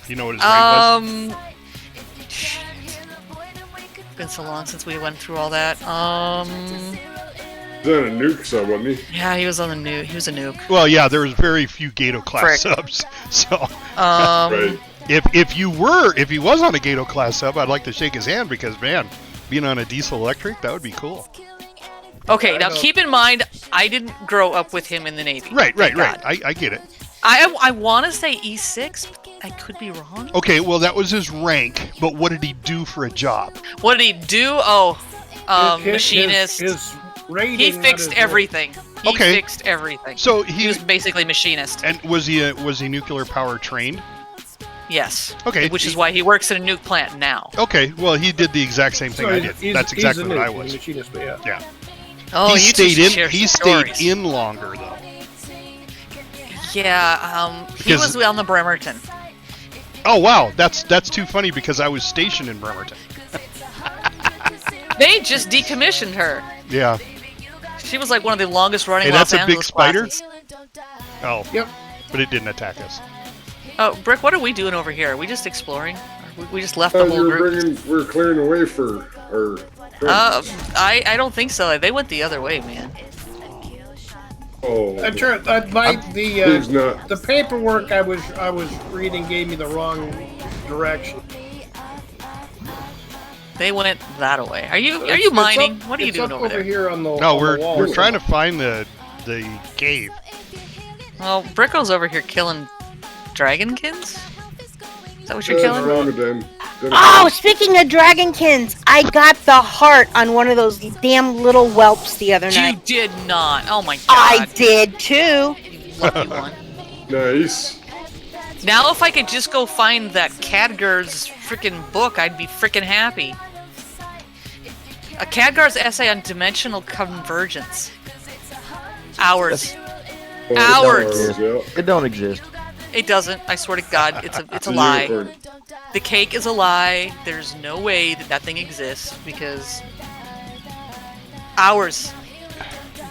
You know what his rank was? Shit. Been so long since we went through all that. He's on a nuke sub, wasn't he? Yeah, he was on the nuke. He was a nuke. Well, yeah, there was very few Gato class Frick. subs. So Right. if he was on a Gato class sub, I'd like to shake his hand because man, being on a diesel electric, that would be cool. Okay, now keep in mind, I didn't grow up with him in the Navy. Right. Thank God. I get it. I want to say E6, but I could be wrong. Okay, well that was his rank, but what did he do for a job? What did he do? Oh, His machinist. His rating, He not fixed his everything. He Okay. fixed everything. So He was basically machinist. and was he nuclear power trained? Yes. Okay. Which is why he works in a nuke plant now. Okay, well he did the exact same thing I did. That's exactly what I was. Machinist, but yeah. Yeah. Oh, he you two stayed in. share He stories. stayed in longer though. Yeah. He Because- was on the Bremerton. Oh wow, that's too funny because I was stationed in Bremerton. They just decommissioned her. Yeah. She was like one of the longest running Hey, Los that's a big Angeles spider? classes. Oh. Yep. But it didn't attack us. Oh, Brick, what are we doing over here? Are we just exploring? We just left the whole group. We're clearing the way for our friends. I don't think so. They went the other way, man. Oh, I'm sure he's not. the paperwork I was reading gave me the wrong direction. They went that way. Are you mining? What are you it's doing up over there? here on the No, on the wall. we're trying to find the cave. Well, Bricko's over here killing dragonkins. Is that what you're killing? Around it then. Oh, speaking of dragonsons, I got the heart on one of those damn little whelps the other You night. did not. Oh my god. I did too. You lucky one. Nice. Now, if I could just go find that Cadger's freaking book, I'd be freaking happy. A Cadger's essay on dimensional convergence. Hours. Hours. Yeah. It don't exist. It doesn't. I swear to God, it's a It's a lie. unicorn. The cake is a lie. There's no way that thing exists because hours.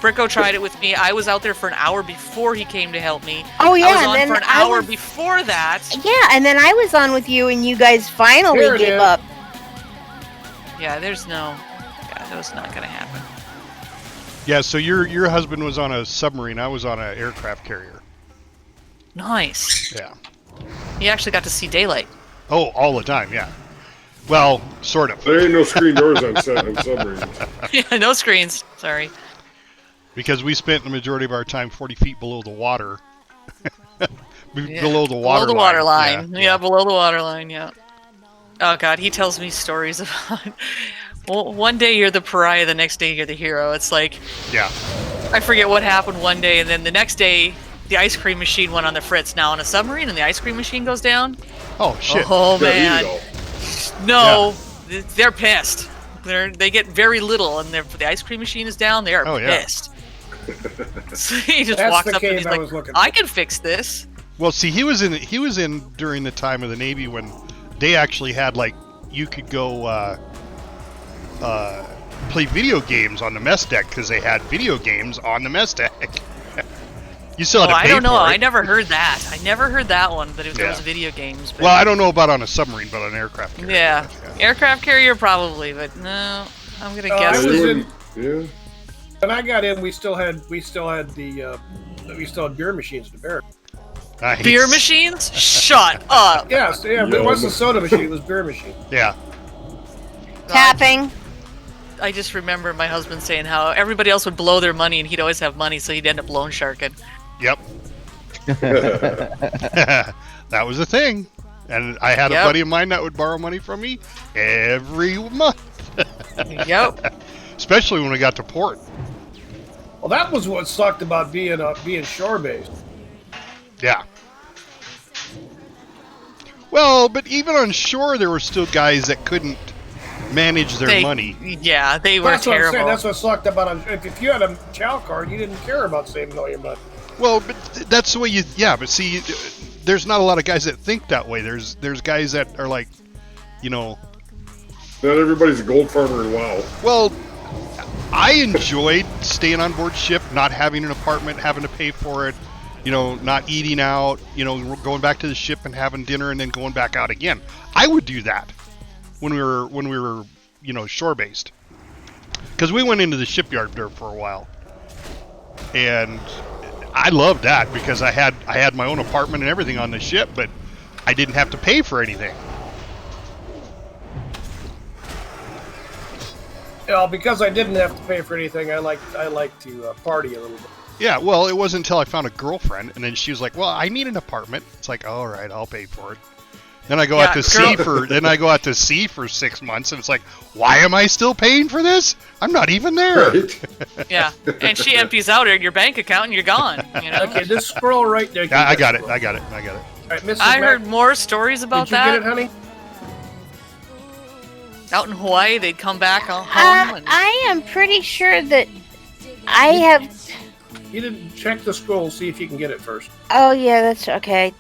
Bricko tried it with me. I was out there for an hour before he came to help me. Oh yeah, I was and on then for an I hour was- before that. Yeah, and then I was on with you, and you guys finally Here it gave is. up. Yeah, that was not gonna happen. Yeah, so your husband was on a submarine. I was on an aircraft carrier. Nice. Yeah. He actually got to see daylight. Oh, all the time. Yeah. Well, sort of. There ain't no screen doors on submarines. Yeah, no screens. Sorry. Because we spent the majority of our time 40 feet below the water. Yeah. Below the water Below the water line. Yeah, Yeah, below the water line, yeah. Oh god, he tells me stories about Well, one day you're the pariah, the next day you're the hero. It's like, Yeah. I forget what happened one day, and then the next day, the ice cream machine went on the fritz. Now on a submarine, and the ice cream machine goes down. Oh shit. Oh Yeah, man, no, they're pissed. They get very little, and the ice cream machine is down. They are pissed. So he just That's walks the up and cave he's I like, was looking "I for. can fix this." Well, see, he was in during the time of the Navy when they actually had like you could go play video games on the mess deck because they had video games on the mess deck. You still had to pay I don't know. for it. I never heard that. I never heard that one. That there was video games. But Well, I don't know about on a submarine, but on an aircraft carrier. yeah, aircraft carrier probably, but no, I'm gonna guess. Yeah. When I got in, we still had beer machines in the barracks. Nice. Beer machines? Shut up. Yes, yeah. It wasn't a soda machine; it was beer machine. Yeah. Tapping. I just remember my husband saying how everybody else would blow their money and he'd always have money, so he'd end up loan sharking. Yep. That was a thing. And I had a buddy of mine that would borrow money from me every month. Yep. Especially when we got to port. Well, that was what sucked about being shore based. Yeah. Well, but even on shore, there were still guys that couldn't manage their money. Yeah, they were That's what I'm terrible. saying. That's what sucked about it. If you had a chow card, you didn't care about saving all your money. Well, but that's the way you. Yeah, but see, there's not a lot of guys that think that way. There's guys that are like, Not everybody's a gold farmer in WoW. Well, I enjoyed staying on board ship, not having an apartment, having to pay for it, not eating out, going back to the ship and having dinner and then going back out again. I would do that when we were shore based, because we went into the shipyard there for a while, and I loved that because I had my own apartment and everything on the ship, but I didn't have to pay for anything. Because I didn't have to pay for anything, I like to party a little bit. Yeah, well, it wasn't until I found a girlfriend, and then she was like, "Well, I need an apartment." It's like, "All right, I'll pay for it." Then I go out to sea for 6 months, and it's like, "Why am I still paying for this? I'm not even there." Right. Yeah, and she empties out your bank account and you're gone. Okay, just scroll right there. Yeah, I got it. All right, Mrs. I Mac, heard more stories about did you that. get it, honey? Out in Hawaii, they'd come back home. And I am pretty sure that I have. You didn't check the scroll, see if you can get it first. Oh yeah, that's okay.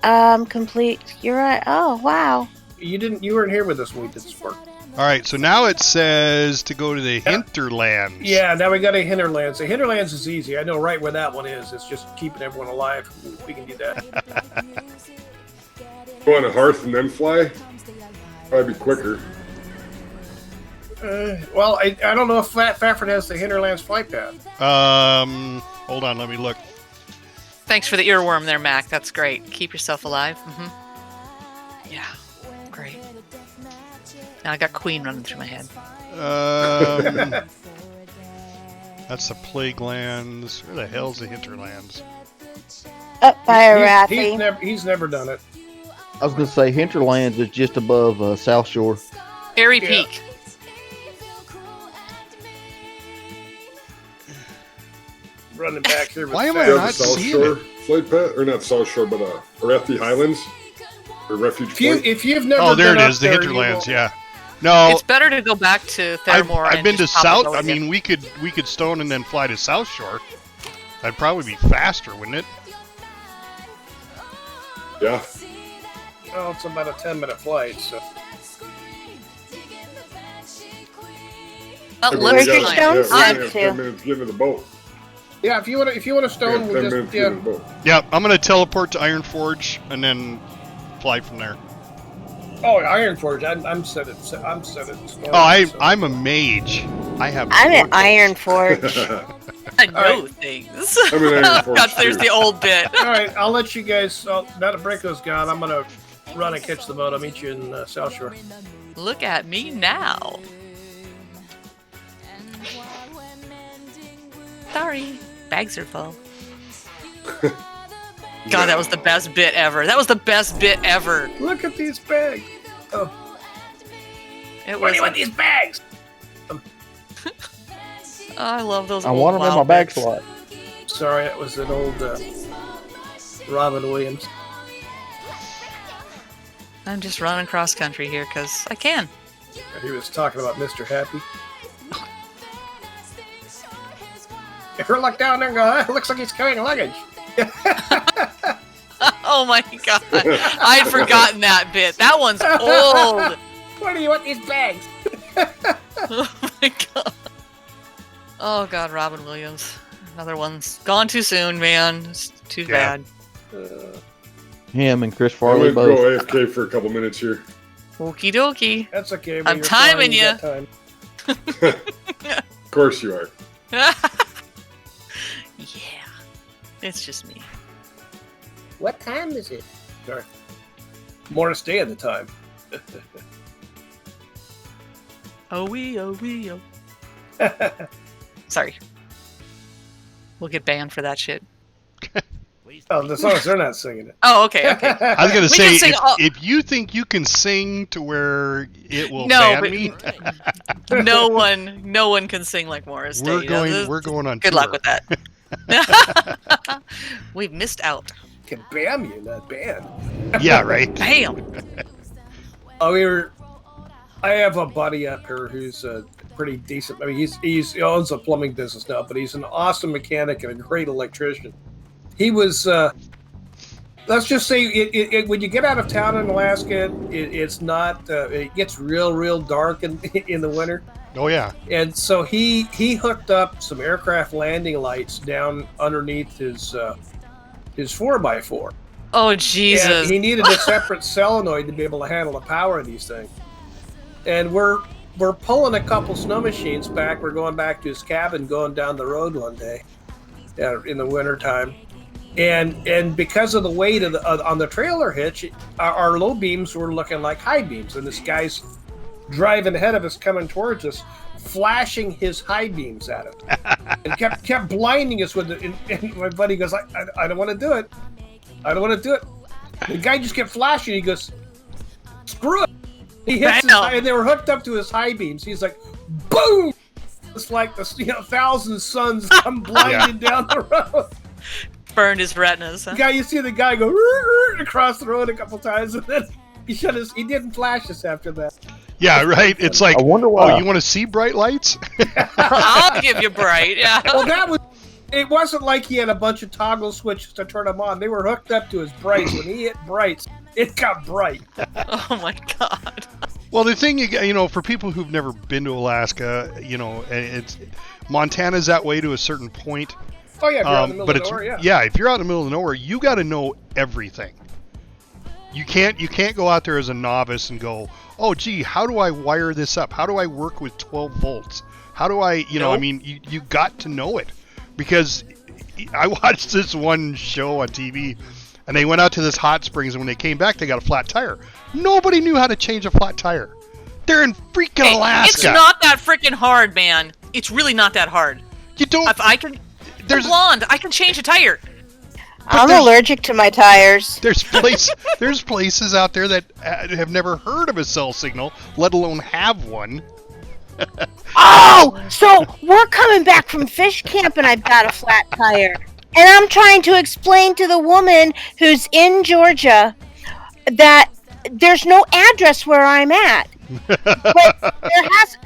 Complete. You're right. Oh wow. You weren't here with us when we did this work. All right, so now it says to go to the hinterlands. Yeah, now we got a hinterlands. The hinterlands is easy. I know right where that one is. It's just keeping everyone alive. We can do that. Go on a hearth and then fly? Probably be quicker. Well, I don't know if Fafford has the hinterlands flight path. Hold on, let me look. thanks for the earworm there, Mac. That's great. Keep yourself alive. Mm-hmm. Yeah, great. Now I got Queen running through my head. That's the Plague Lands. Where the hell's the hinterlands? Up by Arathi. He's never done it. I was going to say Hinterlands is just above South Shore. Airy Peak. Running back here with Why am Fafford. I Yeah, not the South seeing Shore it? flight path, or not South Shore, but Arathi Highlands, or Refuge Point. If you've never Oh, there been it up is, the there, hinterlands. you Yeah. No, It's better to go back to Theramore. I've and been to just pop South. over I again. mean, we could stone and then fly to South Shore. That'd probably be faster, wouldn't it? Yeah. Well, it's about a 10-minute flight, so. Oh, Hey, let's we your got- try. stone yeah, set we have too. 10 minutes to get into the boat. Yeah, if you want to We have stone, 10 we'll minutes just to get in the boat. Yeah, I'm gonna teleport to Ironforge and then fly from there. Oh, Ironforge. I'm set at stone. Oh, so. I'm a mage. I have. I'm at torches. Ironforge. I know Alright. things. I'm an Ironforge, God, there's too. the old bit. All right, I'll let you guys. Now that Branko's gone, I'm gonna run and catch the boat. I'll meet you in South Shore. Look at me now. Sorry, bags are full. God, that was the best bit ever. That was the best bit ever. Look at these bags. Oh, Where do you want these bags? I love those. I old want them in WoW my bag bits. slot. Sorry, that was an old Robin Williams. I'm just running cross country here because I can. He was talking about Mr. Happy. If you look down there and go, it looks like he's carrying luggage. Oh my god. I'd forgotten that bit. That one's old. Where do you want these bags? Oh my god. Oh god, Robin Williams. Another one's gone too soon, man. It's too bad. Him and Chris I'm Farley going to both. go AFK for a couple minutes here. Okie dokie. That's okay. I'm timing you. Time. Of course you are. Yeah. It's just me. What time is it? Sorry. Morris Day at the time. Oh wee, oh. Sorry. We'll get banned for that shit. Oh, the songs, they're not singing it. Oh, okay. I was going to We say, can sing all- if you think you can sing to where it will No, ban but me, no one can sing like Morris Day. we're going on Good tour. luck with that. We've missed out. Can bam you, not ban. Yeah, right. Damn. Oh, I have a buddy up here who's pretty decent. I mean, he owns a plumbing business now, but he's an awesome mechanic and a great electrician. He was, let's just say, when you get out of town in Alaska, it's not. It gets real dark in the winter. Oh, yeah. And so he hooked up some aircraft landing lights down underneath his 4x4. Oh, Jesus. And he needed a separate solenoid to be able to handle the power of these things. And we're pulling a couple snow machines back. We're going back to his cabin, going down the road one day in the wintertime. And because of the weight of on the trailer hitch, our low beams were looking like high beams. And this guy's driving ahead of us, coming towards us, flashing his high beams at him. And kept blinding us with it. And my buddy goes, I don't want to do it. I don't want to do it. The guy just kept flashing. He goes, screw it. He hits his and they were hooked up to his high beams. He's like, boom! It's like the 1,000 suns come blinding down the road. Burned his retinas. Huh? You see the guy go across the road a couple times, and then he didn't flash us after that. Yeah, right. It's like, I wonder why. oh, you want to see bright lights? I'll give you bright. Yeah. Well, it wasn't like he had a bunch of toggle switches to turn them on. They were hooked up to his brights. When he hit brights, it got bright. Oh my god. Well, the thing, for people who've never been to Alaska, it's Montana's that way to a certain point. Oh yeah, if you're out in the middle but of it's nowhere, yeah. if you're out in the middle of nowhere, you got to know everything. You can't go out there as a novice and go, oh gee, how do I wire this up? How do I work with 12 volts? How do I, Nope. I mean, you got to know it, because I watched this one show on TV, and they went out to this hot springs, and when they came back, they got a flat tire. Nobody knew how to change a flat tire. They're in freaking Alaska. It's not that freaking hard, man. It's really not that hard. You don't. If I can, I'm blonde. I can change a tire. I'm allergic to my tires. There's places out there that have never heard of a cell signal, let alone have one. Oh, so we're coming back from fish camp and I've got a flat tire. And I'm trying to explain to the woman who's in Georgia that there's no address where I'm at. But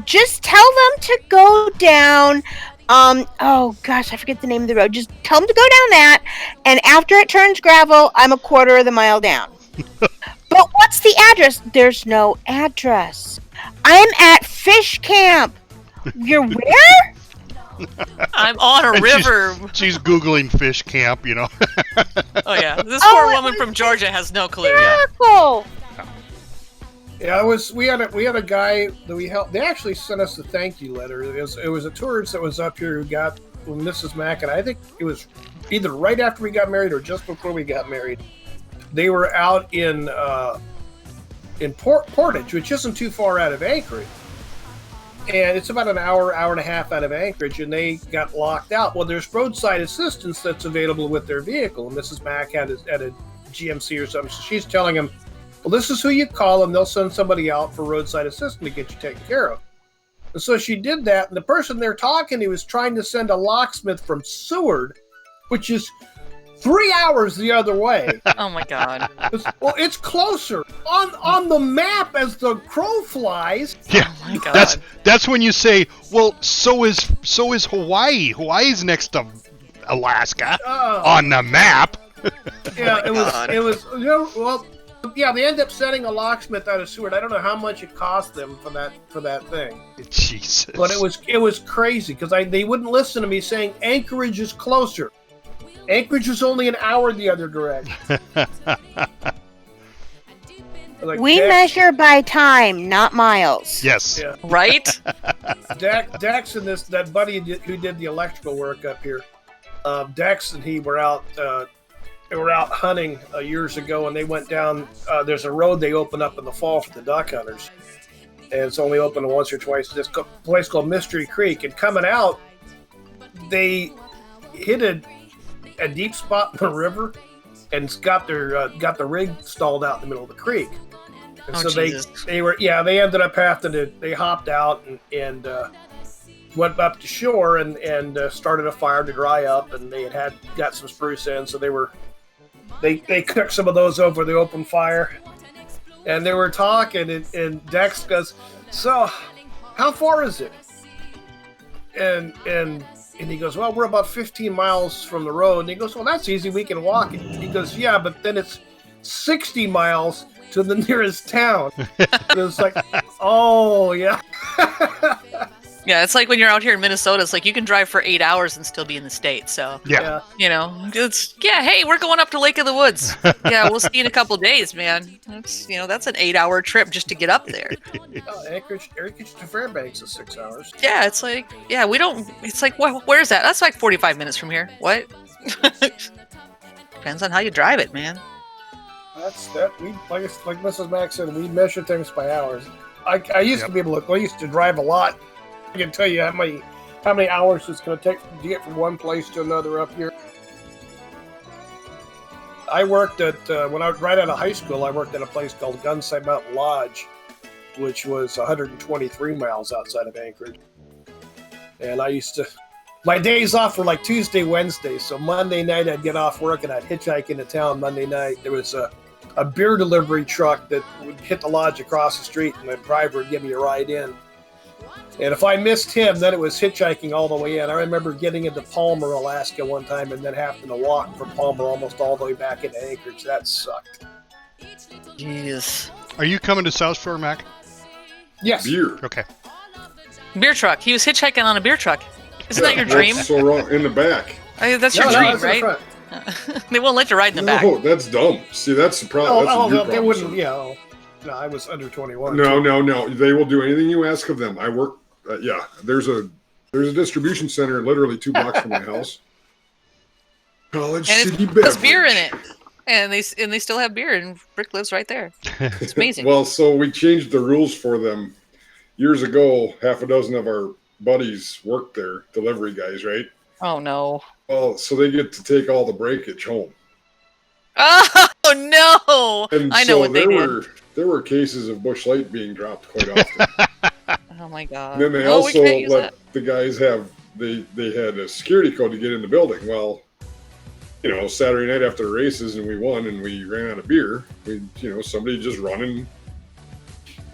just tell them to go down. Oh gosh, I forget the name of the road. Just tell them to go down that, and after it turns gravel, I'm a quarter of the mile down. But what's the address? There's no address. I'm at fish camp. You're where? I'm on a And river. She's Googling fish camp, Oh yeah, this poor woman from Georgia has no clue. Yeah. Miracle. Yeah, we had a guy that we helped. They actually sent us a thank you letter. It was a tourist that was up here who got Mrs. Mack, and I think it was either right after we got married or just before we got married. They were out in Portage, which isn't too far out of Anchorage, and it's about an hour and a half out of Anchorage, and they got locked out. Well, there's roadside assistance that's available with their vehicle, and Mrs. Mack had a GMC or something, so she's telling him, Well, this is who you call, and they'll send somebody out for roadside assistance to get you taken care of. And so she did that, and the person they're talking to was trying to send a locksmith from Seward, which is 3 hours the other way. Oh my God. It's closer on the map as the crow flies. Yeah, Oh my God. that's when you say, well, so is Hawaii. Hawaii's next to Alaska on the map. Yeah, it was they ended up sending a locksmith out of Seward. I don't know how much it cost them for that thing. Jesus. But it was crazy because they wouldn't listen to me saying Anchorage is closer. Anchorage was only an hour the other direction. We measure by time, not miles. Yes. Yeah. Right? Dax and that buddy who did the electrical work up here. Dax and he were out. They were out hunting years ago, and they went down. There's a road they open up in the fall for the duck hunters, and it's only open once or twice. This place called Mystery Creek, and coming out, they hit a deep spot in the river, and got the rig stalled out in the middle of the creek. And so Jesus. they ended up having to. They hopped out and went up to shore and started a fire to dry up, and they got some spruce in, so they cooked some of those over the open fire, and they were talking, and Dex goes, "So, how far is it?" And he goes, "Well, we're about 15 miles from the road." And he goes, "Well, that's easy. We can walk it." He goes, "Yeah, but then it's 60 miles to the nearest town." And it's like, oh yeah. Yeah, it's like when you're out here in Minnesota, it's like you can drive for 8 hours and still be in the state. So, Yeah. Hey, we're going up to Lake of the Woods. Yeah, we'll see you in a couple days, man. That's an 8-hour trip just to get up there. Anchorage to Fairbanks is 6 hours. Yeah, it's like, it's like, where's that? That's like 45 minutes from here. What? Depends on how you drive it, man. We like Mrs. Max said, we measure things by hours. I used to be able to. I used to drive a lot. I can tell you how many hours it's going to take to get from one place to another up here. I worked at when I was right out of high school. I worked at a place called Gunsight Mountain Lodge, which was 123 miles outside of Anchorage. And I used to. My days off were like Tuesday, Wednesday. So Monday night I'd get off work and I'd hitchhike into town. Monday night there was a beer delivery truck that would hit the lodge across the street, and the driver would give me a ride in. And if I missed him, then it was hitchhiking all the way in. I remember getting into Palmer, Alaska one time, and then having to walk from Palmer almost all the way back into Anchorage. That sucked. Jeez. Are you coming to South Shore, Mac? Yes. Beer. Okay. Beer truck. He was hitchhiking on a beer truck. Isn't that your dream? That's so wrong. In the back. That's your dream, that's in the right? front. They won't let you ride in the back. No, that's dumb. See, that's the problem. No, they wouldn't. Yeah. No, I was under 21. No. They will do anything you ask of them. I work. There's a distribution center literally 2 blocks from my house. College City Beverage. There's beer in it, and they still have beer, and Rick lives right there. It's amazing. Well, so we changed the rules for them years ago. Half a dozen of our buddies worked there, delivery guys, right? Oh no. Well, so they get to take all the breakage home. Oh no! And I know so what they did. There were cases of Busch Light being dropped quite often. Oh my god! And then they also let the guys have they had a security code to get in the building. Well, Saturday night after the races and we won and we ran out of beer. Somebody just run and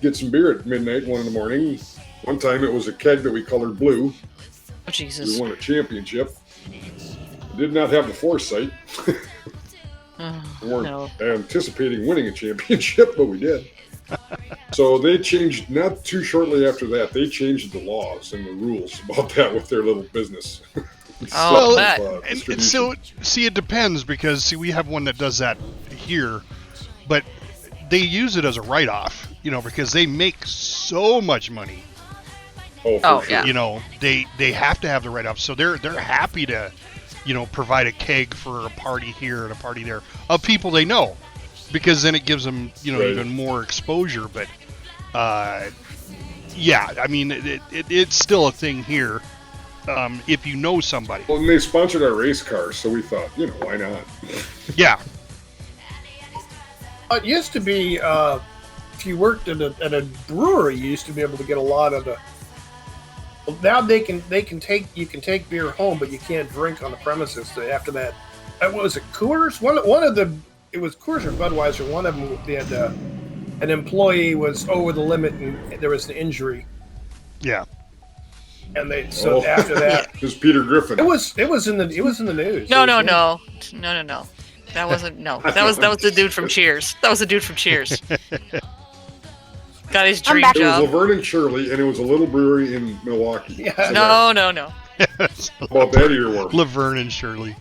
get some beer at midnight, 1 a.m. One time it was a keg that we colored blue. Oh Jesus! We won a championship. Did not have the foresight. We weren't anticipating winning a championship, but we did. So they changed, not too shortly after that, they changed the laws and the rules about that with their little business. And so, it depends because, we have one that does that here, but they use it as a write-off, because they make so much money. Oh, sure. Yeah. They have to have the write-off, so they're happy to, provide a keg for a party here and a party there of people they know, because then it gives them, right, even more exposure. But, it's still a thing here. If you know somebody. Well, and they sponsored our race cars, so we thought, why not? Yeah. It used to be if you worked at a brewery, you used to be able to get a lot of the. Well, now you can take beer home, but you can't drink on the premises. After that, what was it? Coors? One of the it was Coors or Budweiser. One of them they had an employee was over the limit and there was an injury. Yeah. And after that, it was Peter Griffin. It was in the news. No. That wasn't That was the dude from Cheers. That was the dude from Cheers. Got his dream It job. was Laverne and Shirley, and it was a little brewery in Milwaukee. Yeah. No. About that earworm. Laverne and Shirley.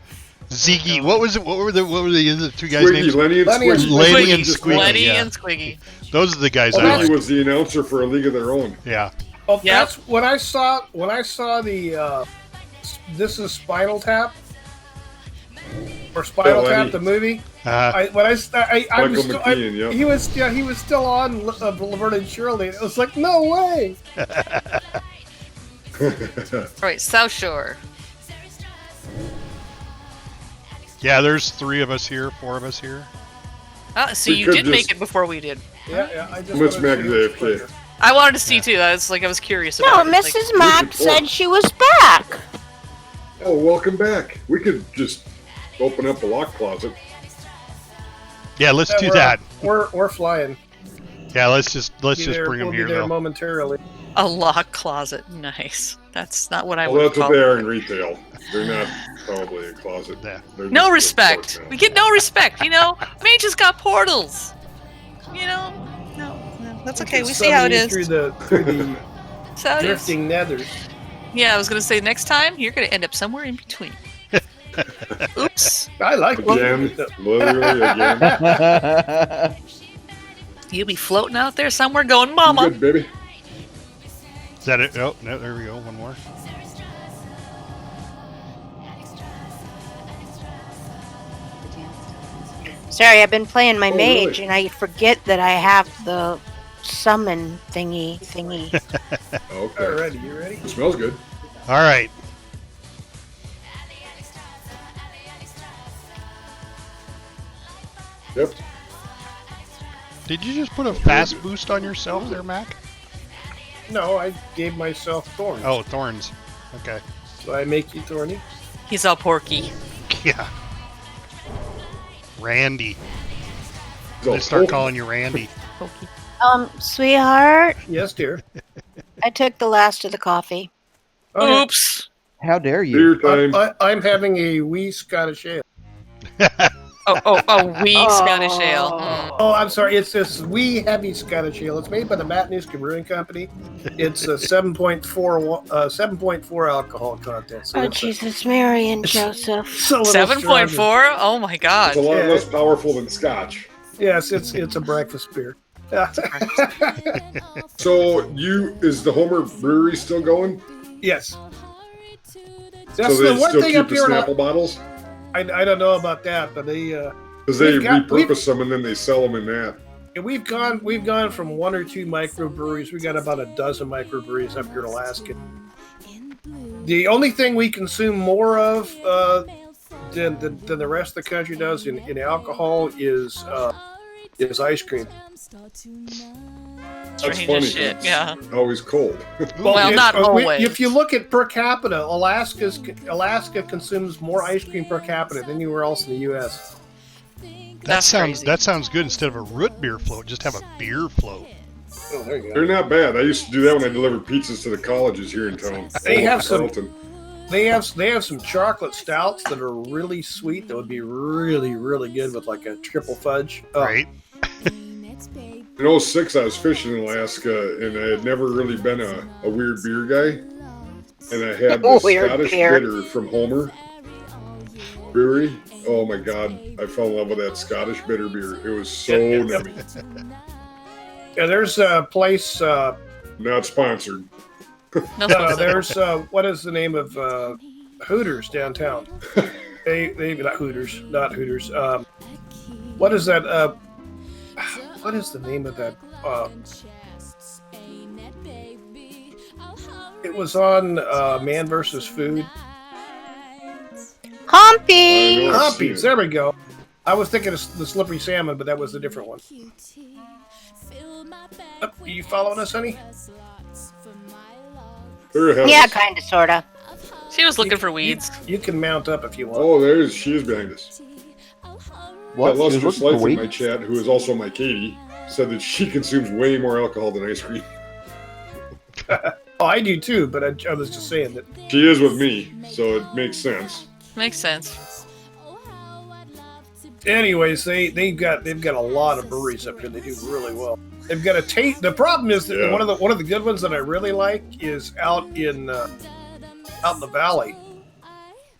Ziggy, what was it? What were the other two guys' names? Lenny and Squiggy. Lenny and Squiggy. Lenny Yeah. and Squiggy. Those are the guys I Squiggy like. was the announcer for A League of Their Own. Yeah. Well, Yep. that's when I saw the This Is Spinal Tap or Spinal Lenny. Tap the movie. Uh, Michael McKean, yeah. He was still on Laverne and Shirley. It was like, no way. All right, South Shore. yeah, there's 4 of us here. So We you could did make just- it before we did. Yeah. I just Miss wanted to Mac see what's JFK. quicker. I wanted to see too. I was curious No, about it. Mrs. Mack could said she was back. Oh, welcome back. We could just open up a lock closet. Yeah, let's do we're- that. We're flying. Yeah, let's just Be bring them we'll here be there though. momentarily. A lock closet. Nice. That's not what I Well, would that's what call they it. are in retail. They're not probably a closet. Yeah. They're No just respect. a We get no respect. Mages got portals. No, that's okay. We see how it is. Through the That's how it is. drifting nethers. Yeah, I was gonna say next time you're gonna end up somewhere in between. Oops. I like Again, literally again. You'll be floating out there somewhere going, Mama. Good, baby. Is that it? Oh, no, there we go. One more. Sorry, I've been playing my Oh, mage, really? and I forget that I have the summon thingy. Okay. Alrighty, you ready? It smells good. All right. Yep. Did you just put a fast boost on yourself there, Mac? No, I gave myself thorns. Oh, thorns. Okay. So I make you thorny? He's all porky. Yeah. Randy. So, Let's start calling you Randy. Porky. Sweetheart, Yes, dear. I took the last of the coffee. Okay. Oops. How dare beer you? time. I'm having a wee Scottish ale. Wee Scottish ale. Mm. Oh, I'm sorry. It's this wee heavy Scottish ale. It's made by the Matanuska Brewing Company. It's a 7.4 alcohol content. So Oh, it's Jesus, Mary and Joseph. it's a little 7.4? stronger. Oh my god. It's a lot Yeah. less powerful than Scotch. Yes, it's a breakfast beer. So, is the Homer Brewery still going? Yes. So That's they the one still thing keep up the here. Snapple bottles? I don't know about that, but they Because they We've repurpose them and then they sell them in that. we've gone from 1 or 2 microbreweries. We got about a dozen microbreweries up here in Alaska. The only thing we consume more of than the rest of the country does in alcohol is ice cream. That's Strange funny. as shit. Yeah. Always cold. Well, not always. If you look at per capita, Alaska consumes more ice cream per capita than anywhere else in the U.S. That's crazy. That sounds good. Instead of a root beer float, just have a beer float. Oh, there you go. They're not bad. I used to do that when I delivered pizzas to the colleges here in town. They have some- Carlton. They have some chocolate stouts that are really sweet. That would be really, really good with like a triple fudge. Oh, Right? In 06, I was fishing in Alaska, and I had never really been a weird beer guy. And I had this Weird Scottish beer. bitter from Homer Brewery. Oh my God, I fell in love with that Scottish bitter beer. It was so nummy. Yeah, there's a place. Not sponsored. No, There's what is the name of Hooters downtown? They not Hooters. What is that? What is the name of that? It was on Man vs. Food. Compy! I know. Humpies. There we go. I was thinking of the slippery salmon, but that was a different one. Are you following us, honey? Yeah, kind of, sort of. She was looking for weeds. You can mount up if you want. Oh, she is behind us. What? Lustrous Life in my chat, who is also my Katie, said that she consumes way more alcohol than ice cream. Oh, I do too, but I was just saying that. She is with me, so it makes sense. Makes sense. Anyways, they've got a lot of breweries up here. They do really well. They've got a taste. The problem is that one of the good ones that I really like is out in the valley.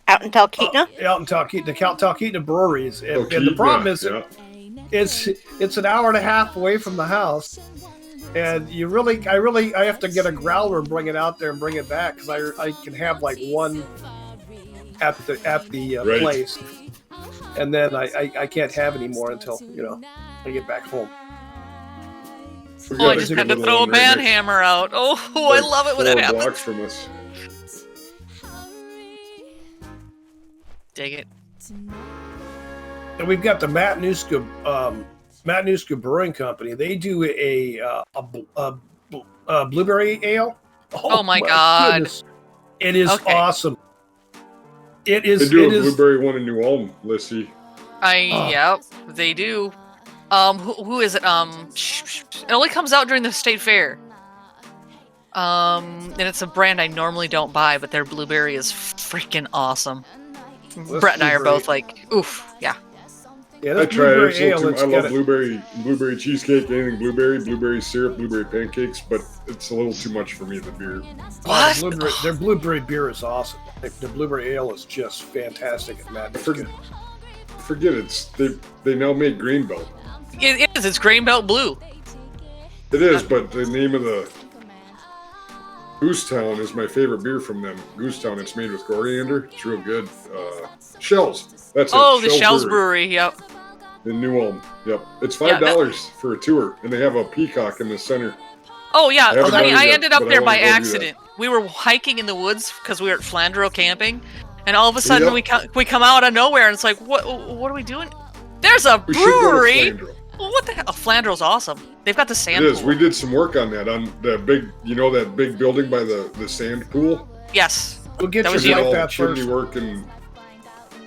Out in Talkeetna? Out in Talkeetna, the Talkeetna breweries, and the problem is that it's an hour and a half away from the house. And I have to get a growler and bring it out there and bring it back because I can have like one at the place, and then I can't have any more until I get back home. I just had to throw a band hammer out. Oh, I love it when that happens. 4 blocks from us. Dig it. And we've got the Matanuska Brewing Company. They do a blueberry ale. Oh my God. Goodness. It is awesome. It is. They do a blueberry one in New Ulm, Lissy. Yep, they do. Who is it? It only comes out during the state fair. And it's a brand I normally don't buy, but their blueberry is freaking awesome. Brett and I are both like, oof, yeah. Yeah, I tried it. I love blueberry cheesecake, anything blueberry syrup, blueberry pancakes, but it's a little too much for me, the beer. What? Their blueberry beer is awesome. Their blueberry ale is just fantastic at Matanuska. Forget it. They now make Greenbelt. It is. It's Grain Belt Blue. It is, but the name of the Goosetown is my favorite beer from them. Goosetown. It's made with coriander. It's real good. Shells. That's it. Oh, the Shells Brewery. Yep. In New Ulm. Yep. It's $5 for a tour, and they have a peacock in the center. Oh yeah. I ended up but there I by wanna go do accident. We were hiking in the woods because we were at Flandreau camping, and all of a sudden we come out of nowhere, and it's like, what are we doing? There's a brewery. Well, what the hell? Flandreau's awesome. They've got the sand pool. It is. We did some work on that, on the big, that big building by the sand pool. Yes. We'll get that your was light chimney first. work and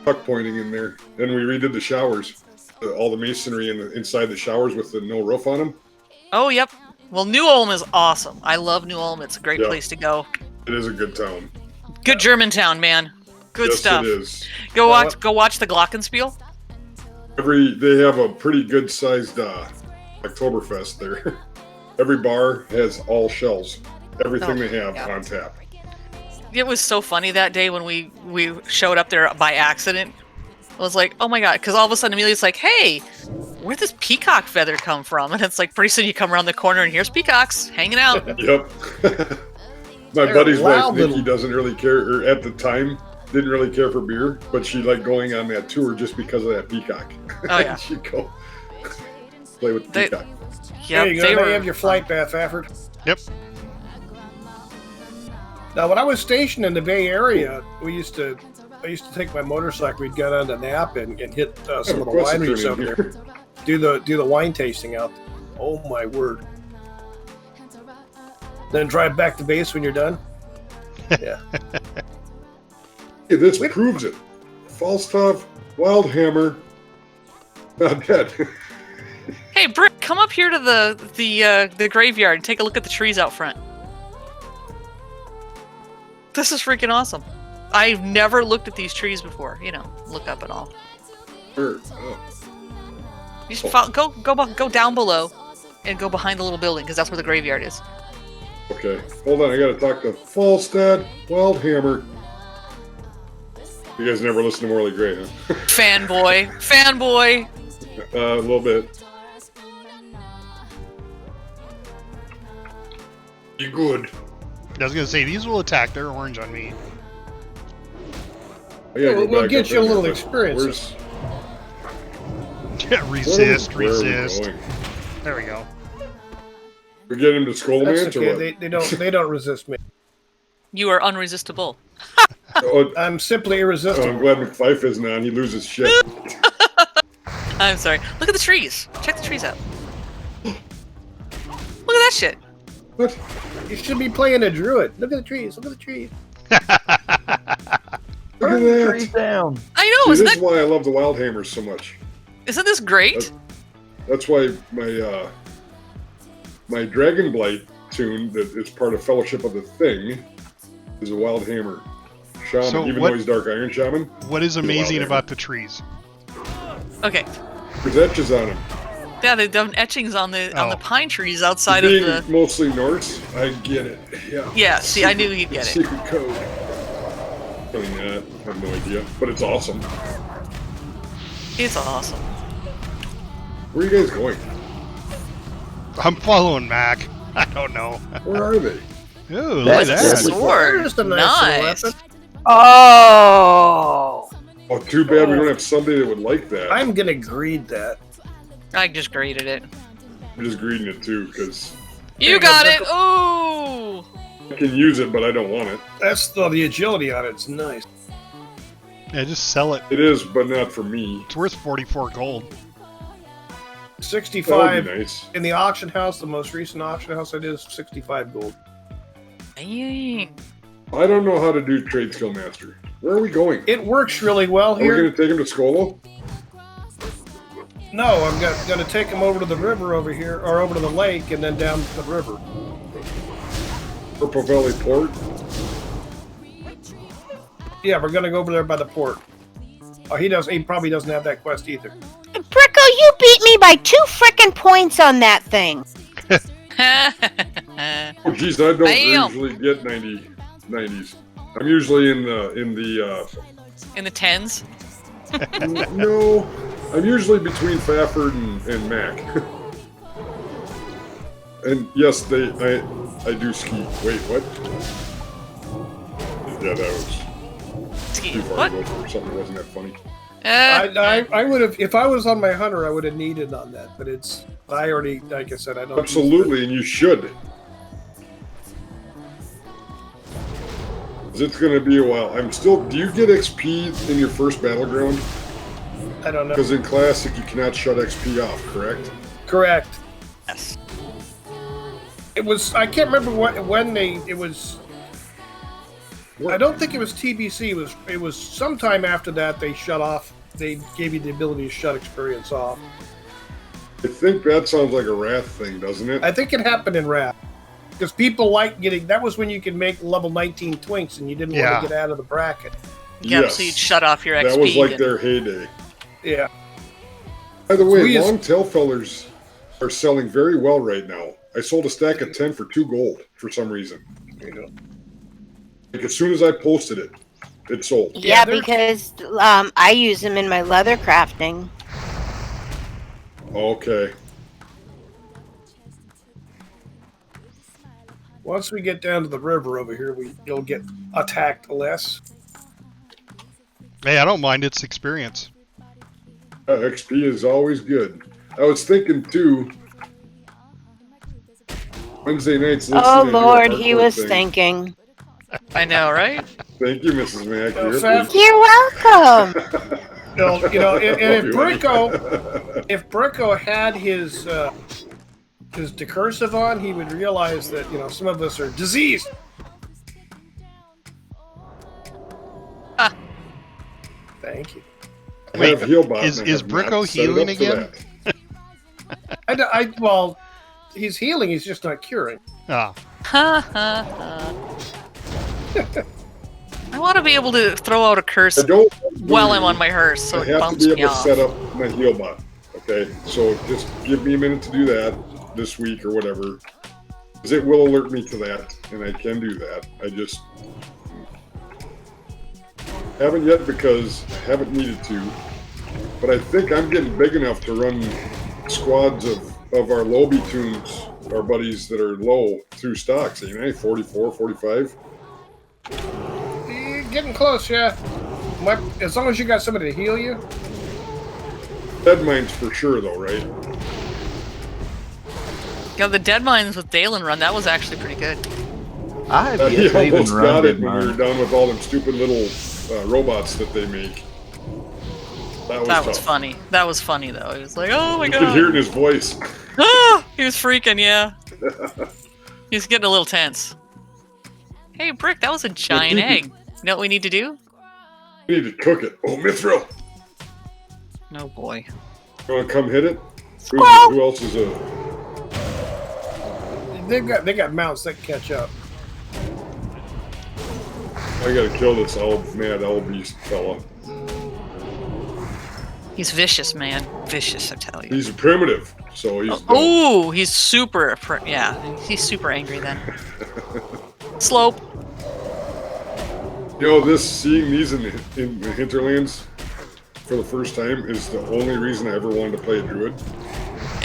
puck pointing in there. Then we redid the showers, all the masonry inside the showers with the no roof on them. Oh, yep. Well, New Ulm is awesome. I love New Ulm. It's a great place to go. It is a good town. Good Germantown, man. Good stuff. It is. Go watch the Glockenspiel. They have a pretty good sized Oktoberfest there. Every bar has all shells. Everything they have on tap. It was so funny that day when we showed up there by accident. I was like, oh my God, because all of a sudden Amelia's like, hey, where'd this peacock feather come from? And it's like, pretty soon you come around the corner and here's peacocks hanging out. Yep. My buddy's wife, Nikki, doesn't really care, or at the time, didn't really care for beer, but she liked going on that tour just because of that peacock. Oh, yeah. She'd go play with the peacock. Yep, there you go. Now you have your flight path, Faffard. Yep. Now, when I was stationed in the Bay Area, I used to take my motorcycle. We'd go down to Napa and hit some of the wineries over there. Do the wine tasting out there. Oh my word! Then drive back to base when you're done. Yeah. Hey, this proves it. Falstaff, Wildhammer, not dead. Hey, Britt, come up here to the graveyard and take a look at the trees out front. This is freaking awesome. I've never looked at these trees before. Look up and all. Sure. You should go down below and go behind the little building because that's where the graveyard is. Okay. Hold on. I got to talk to Falstad, Wildhammer. You guys never listen to Morley Gray, huh? Fanboy. A little bit. You good? I was going to say, these will attack. They're orange on me. We'll get you a little experience. Resist. There we go. We get him to Skullman or what? They don't resist me. You are unresistible. I'm simply irresistible. I'm glad McFife isn't on. He loses shit. I'm sorry. Look at the trees. Check the trees out. Look at that shit. What? You should be playing a druid. Look at the trees. Look at the trees. Look at Trees that. down. I know. See, Isn't this is that? why I love the Wild Hammers so much. Isn't this great? That's why my Dragon Blight tune that is part of Fellowship of the Thing is a Wild Hammer shaman, So even what- though he's Dark Iron Shaman. What is Wild amazing Hammer. about the trees? Okay. There's etches on him. Yeah, they've done etchings on the Oh. pine trees outside of Being the. mostly Norse, I get it. Yeah. Yeah. See, I knew he'd get it. Secret code. I mean, I have no idea, but it's awesome. It's awesome. Where are you guys going? I'm following Mac. I don't know. Where are they? Ooh, look That's at There's a that. deadly. sword. There's a nice little Nice. weapon. Oh. Oh, too bad we don't have somebody that would like that. I'm gonna greed that. I just graded it. I'm just greeting it too, because You got it. Ooh. I can use it, but I don't want it. That's the agility on it. It's nice. Yeah, just sell it. It is, but not for me. It's worth 44 gold. That would 65 be nice. in the auction house. The most recent auction house I did is 65 gold. Dang. I don't know how to do Trade Skill Master. Where are we going? It works really well Are we here. going to take him to Skolo? No, I'm gonna take him over to the river over here, or over to the lake, and then down the river. Purple Valley Port? Yeah, we're gonna go over there by the port. Oh, he probably doesn't have that quest either. Bricko, you beat me by 2 frickin' points on that thing. Oh, geez, I don't Bam. usually get 90s. I'm usually in the In the tens. no, I'm usually between Faffard and Mac. And yes, I do ski. Wait, what? Yeah, that was Ski. too far What? to go for something that wasn't that funny. I would have, if I was on my hunter, I would have needed on that, but I already, like I said, I don't. Absolutely, and you should. 'Cause it's going to be a while. Do you get XP in your first battleground? I don't know. Because in Classic, you cannot shut XP off, correct? Correct. Yes. It was. I can't remember when it was. I don't think it was TBC. It was sometime after that they shut off. They gave you the ability to shut experience off. I think that sounds like a Wrath thing, doesn't it? I think it happened in Wrath. Because people like getting. That was when you could make level 19 twinks and you didn't Yeah. want to get out of the bracket. Yeah, Yes. so you'd shut off your XP. That was like and- their heyday. Yeah. By the way, we just- long tail fellers are selling very well right now. I sold a stack of 10 for 2 gold for some reason. There you go. Like as soon as I posted it, it sold. Yeah, they're- because I use them in my leather crafting. Okay. Once we get down to the river over here, you'll get attacked less. Hey, I don't mind its experience. XP is always good. I was thinking too. Wednesday nights. Oh listening to a Lord, he hardcore was thing. thinking. I know, right? Thank you, Mrs. Mack. Oh, You're Faf- You're welcome. You know, and if Love you, Bricko, if Bricko had his decursive on, he would realize that some of us are diseased. Ah. Thank you. I Wait, have Healbot is and I have Bricko not set it healing up for again? that. Well, he's healing. He's just not curing. Ah, Ha ha ha. I want to be able to throw out a curse I don't while I'm on my hearse, so I it have bumps to be me able to off. set up my Healbot. Okay, so just give me a minute to do that this week or whatever, because it will alert me to that, and I can do that. I just haven't yet because I haven't needed to. But I think I'm getting big enough to run squads of our Lobby tunes, our buddies that are low through stocks. You know, 44, 45. You're getting close, yeah. As long as you got somebody to heal you. Dead mines for sure, though, right? Yeah, the Dead Mines with Dalen run, that was actually pretty good. I have He yet to even almost run got it it, when we were done with all them stupid little robots that they make. That was funny. That was funny though. He was like, "Oh my god!" You could hear it in his voice. Ah, he was freaking. Yeah. He was getting a little tense. Hey, Brick, that was a giant egg. You know what we need to do? We need to cook it. Oh, Mithril! No boy. You want to come hit it? Who else is They got mounts that can catch up. I gotta kill this mad owl beast fella. He's vicious, man. Vicious, I tell you. He's primitive, so he's. Oh, he's super. He's super angry then. Slope. You know, seeing these in the hinterlands for the first time is the only reason I ever wanted to play a druid.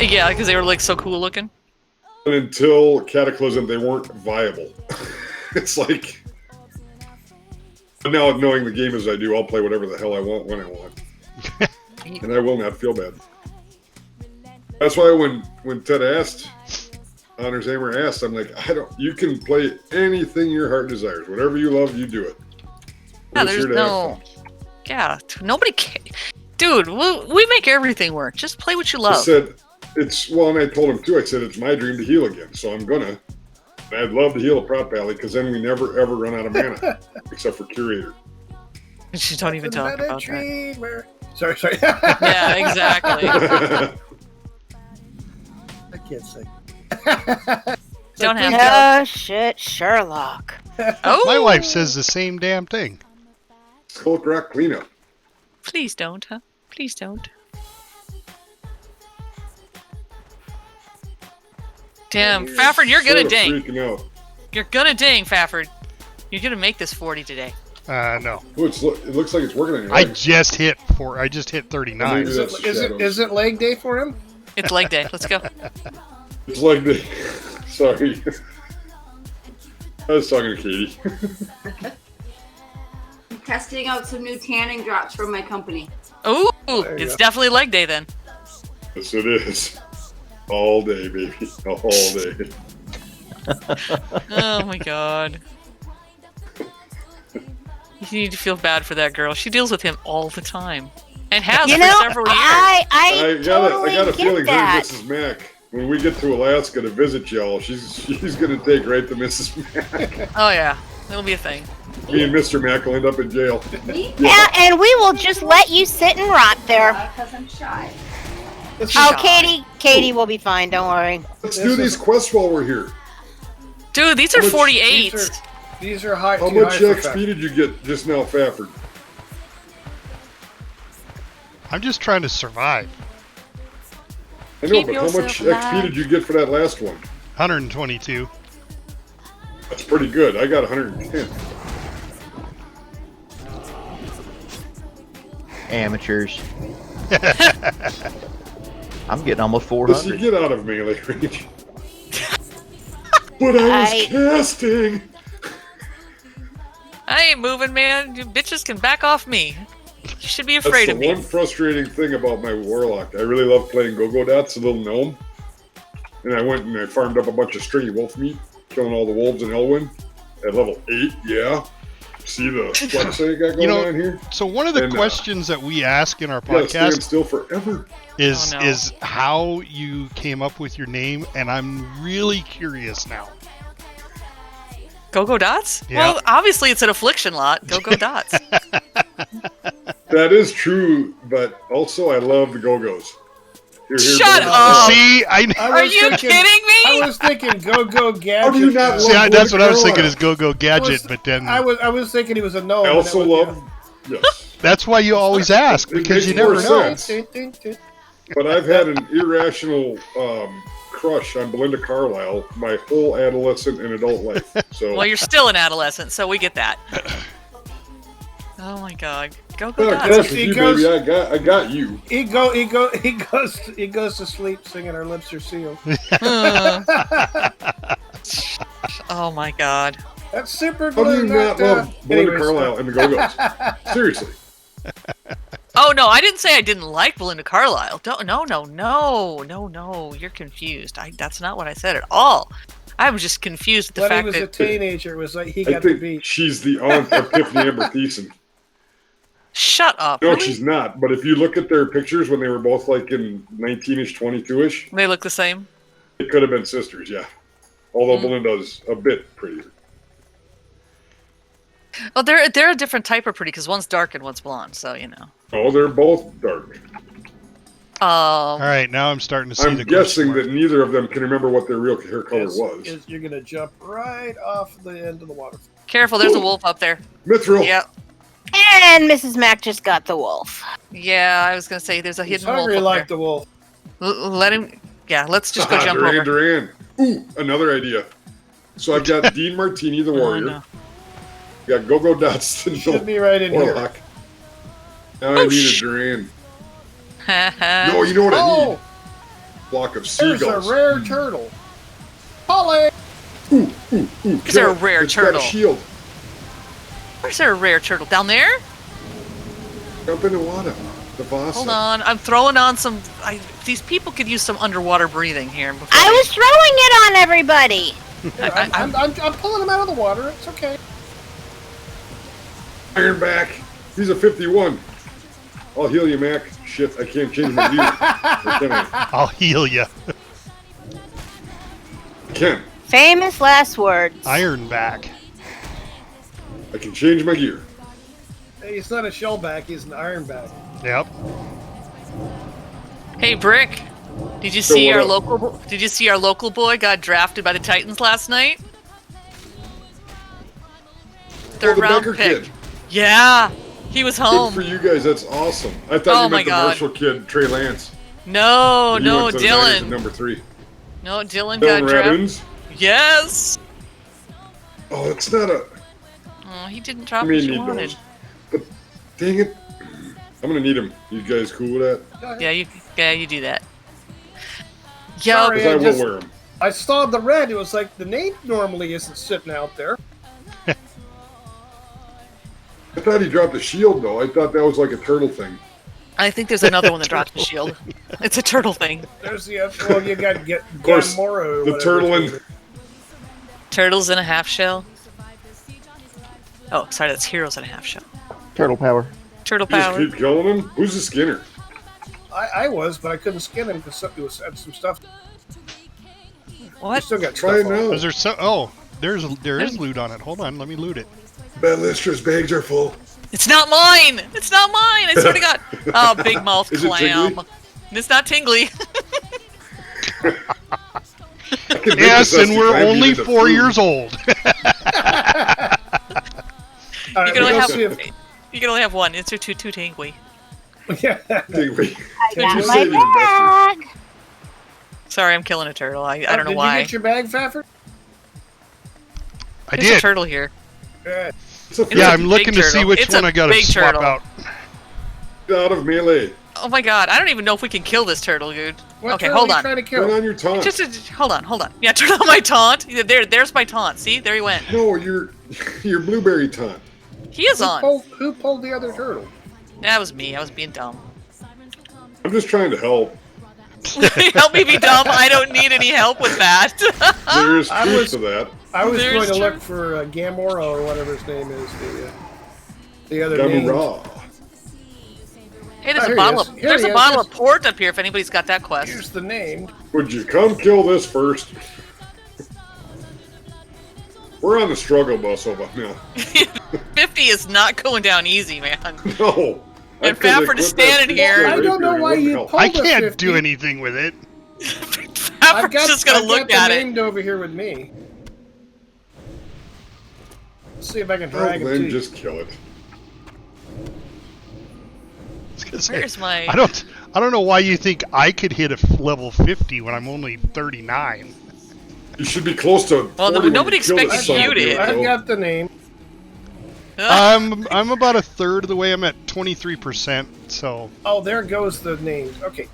Yeah, because they were like so cool looking. And until Cataclysm, they weren't viable. It's like. But now, knowing the game as I do, I'll play whatever the hell I want when I want. And I will not feel bad. That's why when Ted asked, Honor's Hammer asked, I'm like, you can play anything your heart desires. Whatever you love, you do it. Yeah, there's no... Yeah, nobody cares. Dude, we make everything work. Just play what you love. I said, and I told him too, I said, it's my dream to heal again, so I'm gonna. And I'd love to heal a Prot Valley, because then we never ever run out of mana, except for Curator. You don't even talk about that. Sorry. Yeah, exactly. I can't sing. Don't have to. Oh, shit, Sherlock. Oh, My wife says the same damn thing. Skulk Rock cleanup. Please don't, huh? Please don't. Damn, Fafford, you're gonna ding. Freaking out. You're gonna ding, Fafford. You're gonna make this 40 today. No. Ooh, it looks like it's working on your I leg. just hit 39. Maybe that's the shadows. Is it leg day for him? It's leg day. Let's go. It's like the. Sorry. I was talking to Katie. I'm testing out some new tanning drops from my company. Ooh, There you it's go. definitely leg day then. Yes, it is. All day, baby. All day. Oh my god. You need to feel bad for that girl. She deals with him all the time. And has for several years. I totally got a get feeling that. her and Mrs. Mac, when we get to Alaska to visit y'all, she's going to take right to Mrs. Mac. Oh yeah, it'll be a thing. Me and Mr. Mac will end up in jail. Me? Yeah, and we will just let you sit and rot there. Because I'm shy. Oh, Katie will be fine. Don't worry. Let's do these quests while we're here. Dude, these are How much- 48. These are high. How too much high for XP Fafford. did you get just now, Fafford? I'm just trying to survive. I know, Keep but how much yourself alive. XP did you get for that last one? 122. That's pretty good. I got 110. Amateurs. I'm getting almost What's you 400. get out of melee range? But I was casting. I ain't moving, man. You bitches can back off me. You should be That's afraid the of me. one frustrating thing about my warlock. I really love playing Go-Go Dots, the little gnome. And I went and I farmed up a bunch of stringy wolf meat, killing all the wolves in Elwyn at level 8. Yeah. See the flex I got going on here? So one of the And, questions that we ask in our You gotta stand podcast still forever. is Oh, no. is how you came up with your name, and I'm really curious now. Go-Go Dots? Yeah. Well, obviously it's an affliction lot. Go-Go Dots. That is true, but also I love the Go-Go's. Shut up! See, Are you kidding me? I was thinking go gadget. How do you not see, love that's what I was Carlisle? thinking is Go-Go Gadget, but then I was thinking he was a gnome. I and also that was- love... Yes. that's why you always ask, It because you makes more never know. sense. Ding, ding, ding. But I've had an irrational crush on Belinda Carlisle my whole adolescent and adult life. So Well, you're still an adolescent, so we get that. Oh my god. Go-Go Fuck, Dots. that's He you, goes- baby. I got you. He goes to sleep singing "Our Lips Are Sealed." Oh my god. That's super How do you glue. not love Belinda Carlisle and the Go-Go's? Seriously. Oh no, I didn't say I didn't like Belinda Carlisle. No. You're confused. That's not what I said at all. I was just confused at the When he fact was a that teenager, it was like he I got the think beat. she's the aunt of Epiphany Amber Thiessen. Shut up. No, Really? she's not. But if you look at their pictures when they were both like in 19-ish, 22-ish, They look the same. it could have been sisters, yeah. Although Belinda's a bit prettier. Well, they're a different type of pretty because one's dark and one's blonde, so you know. Oh, they're both dark. All right, now I'm starting to see I'm the guessing question that neither of them can remember what their real hair color Yes, was. you're gonna jump right off the end of the water. Careful, there's a wolf up there. Mithril. Yep. And Mrs. Mac just got the wolf. Yeah, I was gonna say there's a He's hidden wolf hungry up like there. the wolf. Let him. Yeah, let's just go jump Duran, over. Duran. Ooh, another idea. So I've got Dean Martini, the warrior. no. Got Go-Go Dots, the Should be right in here. warlock. Now I need a Duran. No, No, you know what I need? Oh, Block of there's seagulls. a rare turtle. Polly! Ooh, Is there a rare it's turtle? Got a shield. Where's there a rare turtle? Down there? Up in the water. The Vasa. Hold on, I'm throwing on some. These people could use some underwater breathing here. Before I was throwing it on everybody. Yeah, I'm pulling him out of the water. It's okay. Ironback. He's a 51. I'll heal you, Mac. Shit, I can't change my gear. Or can I? I'll heal you. Can. Famous last words. Ironback. I can change my gear. Hey, he's not a shellback. He's an ironback. Yep. Hey, Brick. Did you So see what our up? local? Did you see our local boy got drafted by the Titans last night? Third the round Becker pick. kid. Yeah, he was Good home. for you guys. That's awesome. I thought Oh you my meant the God. Marshall kid, Trey Lance. No, He no, went to the Niners at Dylan. number 3. No, Dylan Dylan got drafted. Rabbins. Yes. Oh, it's not a. Oh, he didn't I drop what mean, you need wanted. those. But dang it. I'm going to need him. You guys cool with that? Yeah, you do that. Yup. Sorry. Because I will just- wear them. I saw the red. It was like the name normally isn't sitting out there. I thought he dropped a shield, though. I thought that was like a turtle thing. I think there's another one that dropped the shield. It's a turtle thing. There's the well, you got course, Gamora or the whatever turtle his name and. is. Turtles in a half shell. Oh, sorry, that's heroes in a half shell. Turtle power. Turtle You just power. keep killing him? Who's the Skinner? I was, but I couldn't skin him because it was had some stuff. I What? still got Try stuff it on. now. Is there so? Oh, there is loot on it. Hold on, let me loot it. Ballistra's bags are full. It's not mine! It's not mine! I swear to God. Oh, big mouth Is it clam. tingly? It's not tingly. Yes, and we're I've only needed the 4 food. years old. All right, You can only let's have see if- you can only have one. It's too tingly. Yeah. Tingly. I Did you got say my you invested? bag. Sorry, I'm killing a turtle. I don't know Did why. you get your bag, Fafford? I There's a did. turtle here. Good. It's a It's Yeah, a I'm looking big to see turtle. which It's one a I gotta big swap turtle. out. out of melee. Oh my God, I don't even know if we can kill this turtle, dude. What Okay, turtle hold are you on. trying to Turn kill? on your taunt. Hold on. Yeah, turn on my taunt. There's my taunt. See, there he went. No, your blueberry taunt. He is on. Who pulled the other turtle? That was me. I was being dumb. I'm just trying to help. Help me be dumb. I don't need any help with that. There is I truth was- to that. I was There's going to true- look for Gamora or whatever his name is. The other name. Gamura. Hey, there's Oh, a here he bottle. is. Of, Here there's he a is. bottle of port up here. If anybody's got that quest. Here's the name. Would you come kill this first? We're on the struggle bus over now. 50 is not going down easy, man. No. I And couldn't Fafford is equip that standing stupid here. I don't know rapier, why it you wouldn't pulled I a can't 50. do anything with it. I've Fafford's got, just gonna I've look got at the it. named over here with me. Let's see if I can help. drag him Oh, to then you. just kill it. I was gonna say, Where's my? I don't know why you think I could hit a level 50 when I'm only 39. You should be close to. Well, 40 when nobody you kill expected this son you of a to bitch, hit. I've though. got the name. I'm about a third of the way. I'm at 23%. So Oh, there goes the names. Okay.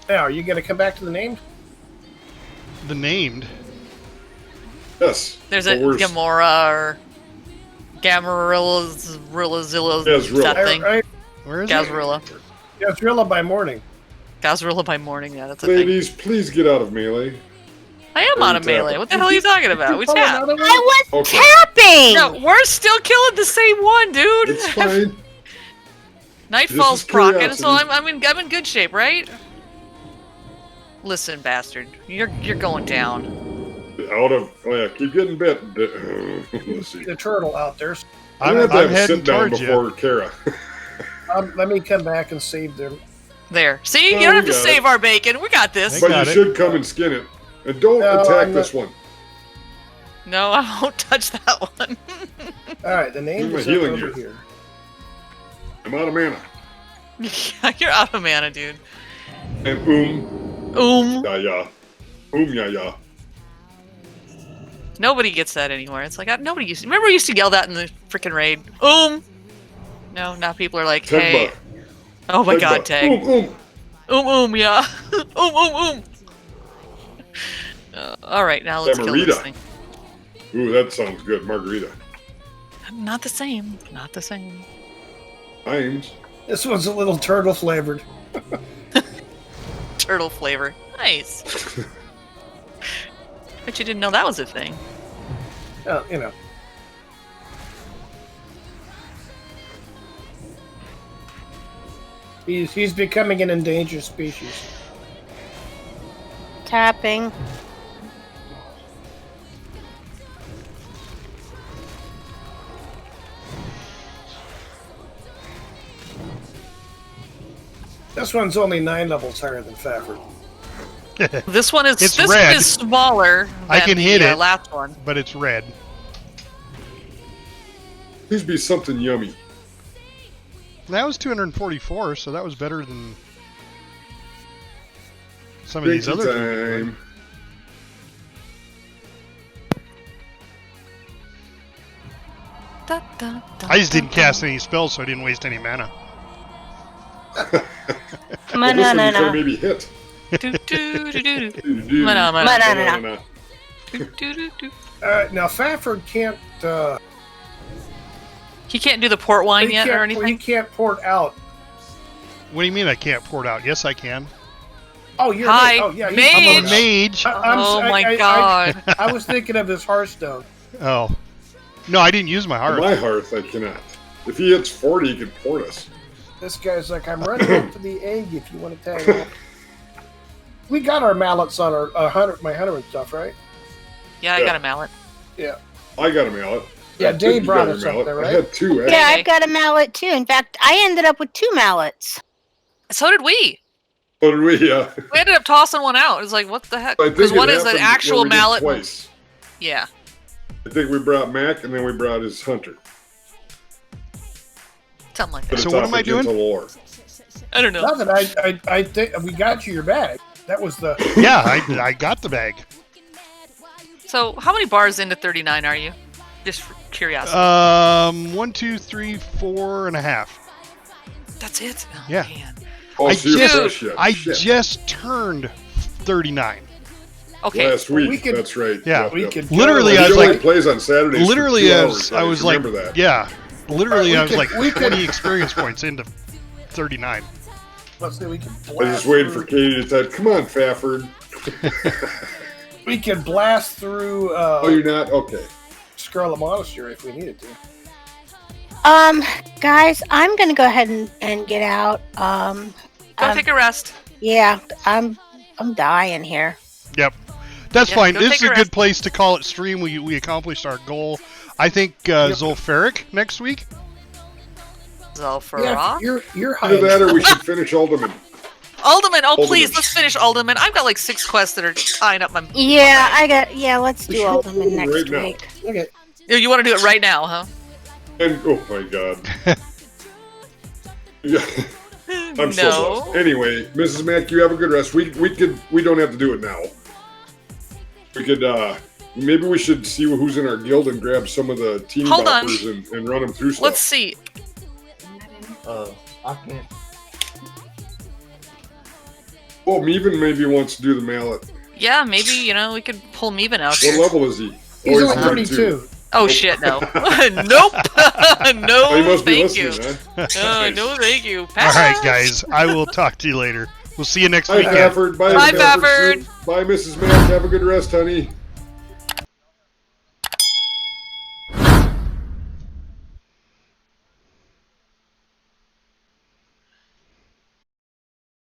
Now, are you going to come back to the names? the named. Yes. There's a but we're- Gamora or Gamarilla, Zilla, Gazrilla. that thing. Where is it? Gazrilla. Yeah, Thrilla by morning. Gazrilla by morning. Yeah, that's a thing. Ladies, please get out of melee. I am out of Tap. melee. What the hell are you talking about? We Pull tap. another one? I was Okay. tapping. No, we're still killing the same one, dude. It's fine. Nightfall's Just procking, curiosity. so I'm in good shape, right? Listen, bastard, you're going down. Keep getting bit. Let's see. The turtle out there. I'm gonna have to have a heading sit down towards you. before Kara. Let me come back and save them. There. See, Oh, you don't have we to got save our bacon. We got this. Thank But Got you it. should come and skin it. And don't No, attack I'm this one. No, I won't touch that one. All right, the name Where's is my up healing over gear? here. I'm out of mana. Yeah, you're out of mana, dude. And yeah. Yeah. Nobody gets that anymore. It's like nobody used to. Remember, we used to yell that in the freaking raid. No, now people are like, hey. Tegba. Oh my god, Tegba. Tag. Yeah. All right, now let's kill this thing. Ooh, that sounds good. Margarita. Not the same. Not the same. Limes. This one's a little turtle flavored. Turtle flavor. Nice. Bet you didn't know that was a thing. You know. He's becoming an endangered species. Tapping. This one's only 9 levels higher than Fafford. This one is It's this red. one is smaller than I can hit the it. last one. But it's red. Please be something yummy. That was 244, so that was better than some of these Drinky other time. Da, da, da, I just didn't da, cast any spells, so I didn't waste any mana. Well, this one you Manana. could maybe hit. do, do, do, do, do. Do-do-do. Mana. Manana. Do, do, do, do. Now Fafford can't. He can't do the port wine He yet or can't. He anything. can't port out. What do you mean I can't pour it out? Yes, I can. Oh, you're. Hi, Oh, yeah. mage. I'm a mage. Oh my god. I was thinking of his Hearthstone. Oh. No, I didn't use my On heart. my hearth, I cannot. If he hits 40, he can port us. This guy's like, I'm running up for the egg if you want to tag along. We got our mallets on our my hunter and stuff, right? Yeah, I Yeah. got a mallet. Yeah. I got a mallet. Yeah, I think Dave you brought got a us up mallet. there, I right? had 2, actually. Yeah, Okay. I've got a mallet too. In fact, I ended up with 2 mallets. So did we. So did we, yeah. We ended up tossing one out. It was like, what the heck? I think Because it one is an happened actual where we did mallet. Twice. Yeah. I think we brought Mac, and then we brought his hunter. Something like But that. So it's what off am I of doing? Gentle Lore. I don't know. Nothing. I think we got you your bag. That was the. Yeah, I got the bag. So, how many bars into 39 are you? Just for curiosity. 1, 2, 3, 4 and a half. That's it? Oh, Yeah. man. Oh, I so you're just- fresh yet. I Shit. just turned 39. Okay. Last week, We could- that's right. Yeah. We could Literally, He I was only like, plays on Saturdays. literally, for 2 I hours, was, I was like, remember that. yeah, literally, I was like we could- 20 experience points into 39. Let's see. We can. I was just waiting for Katie to type, come on, Fafford. We can blast through Oh, you're not? Okay. Scarlet Monastery if we needed to. Guys, I'm gonna go ahead and get out. Go take a rest. Yeah, I'm dying here. Yep, that's Yeah, fine. go This take is a a good rest. place to call it stream. We accomplished our goal. I think Zulfaric next week. Zulfarok. Yeah, you're high. Either that or we should finish Alderman. Alderman. Oh, Alderman. please, let's finish Alderman. I've got like 6 quests that are tying up my. Yeah, let's do Sure, Alderman next right now. week. Okay. You want to do it right now, huh? And, oh my god. Yeah. I'm so No. lost. Anyway, Mrs. Mack, you have a good rest. We don't have to do it now. We could, maybe we should see who's in our guild and grab some of the teeny Hold on. boppers and run them through stuff. Let's see. I can't. Oh, Meven maybe wants to do the mallet. Yeah, maybe, we could pull Meven out What here. level is he? He's Oh, only 32. Oh, shit, no. Nope. Oh, he No, must be thank you. listening, huh? No, thank you. All Pass. right, guys. I will talk to you later. We'll see you next Bye, weekend. Fafford. Bye, Bye, Fafford. Fafford. Bye, Mrs. Mack. Have a good rest, honey.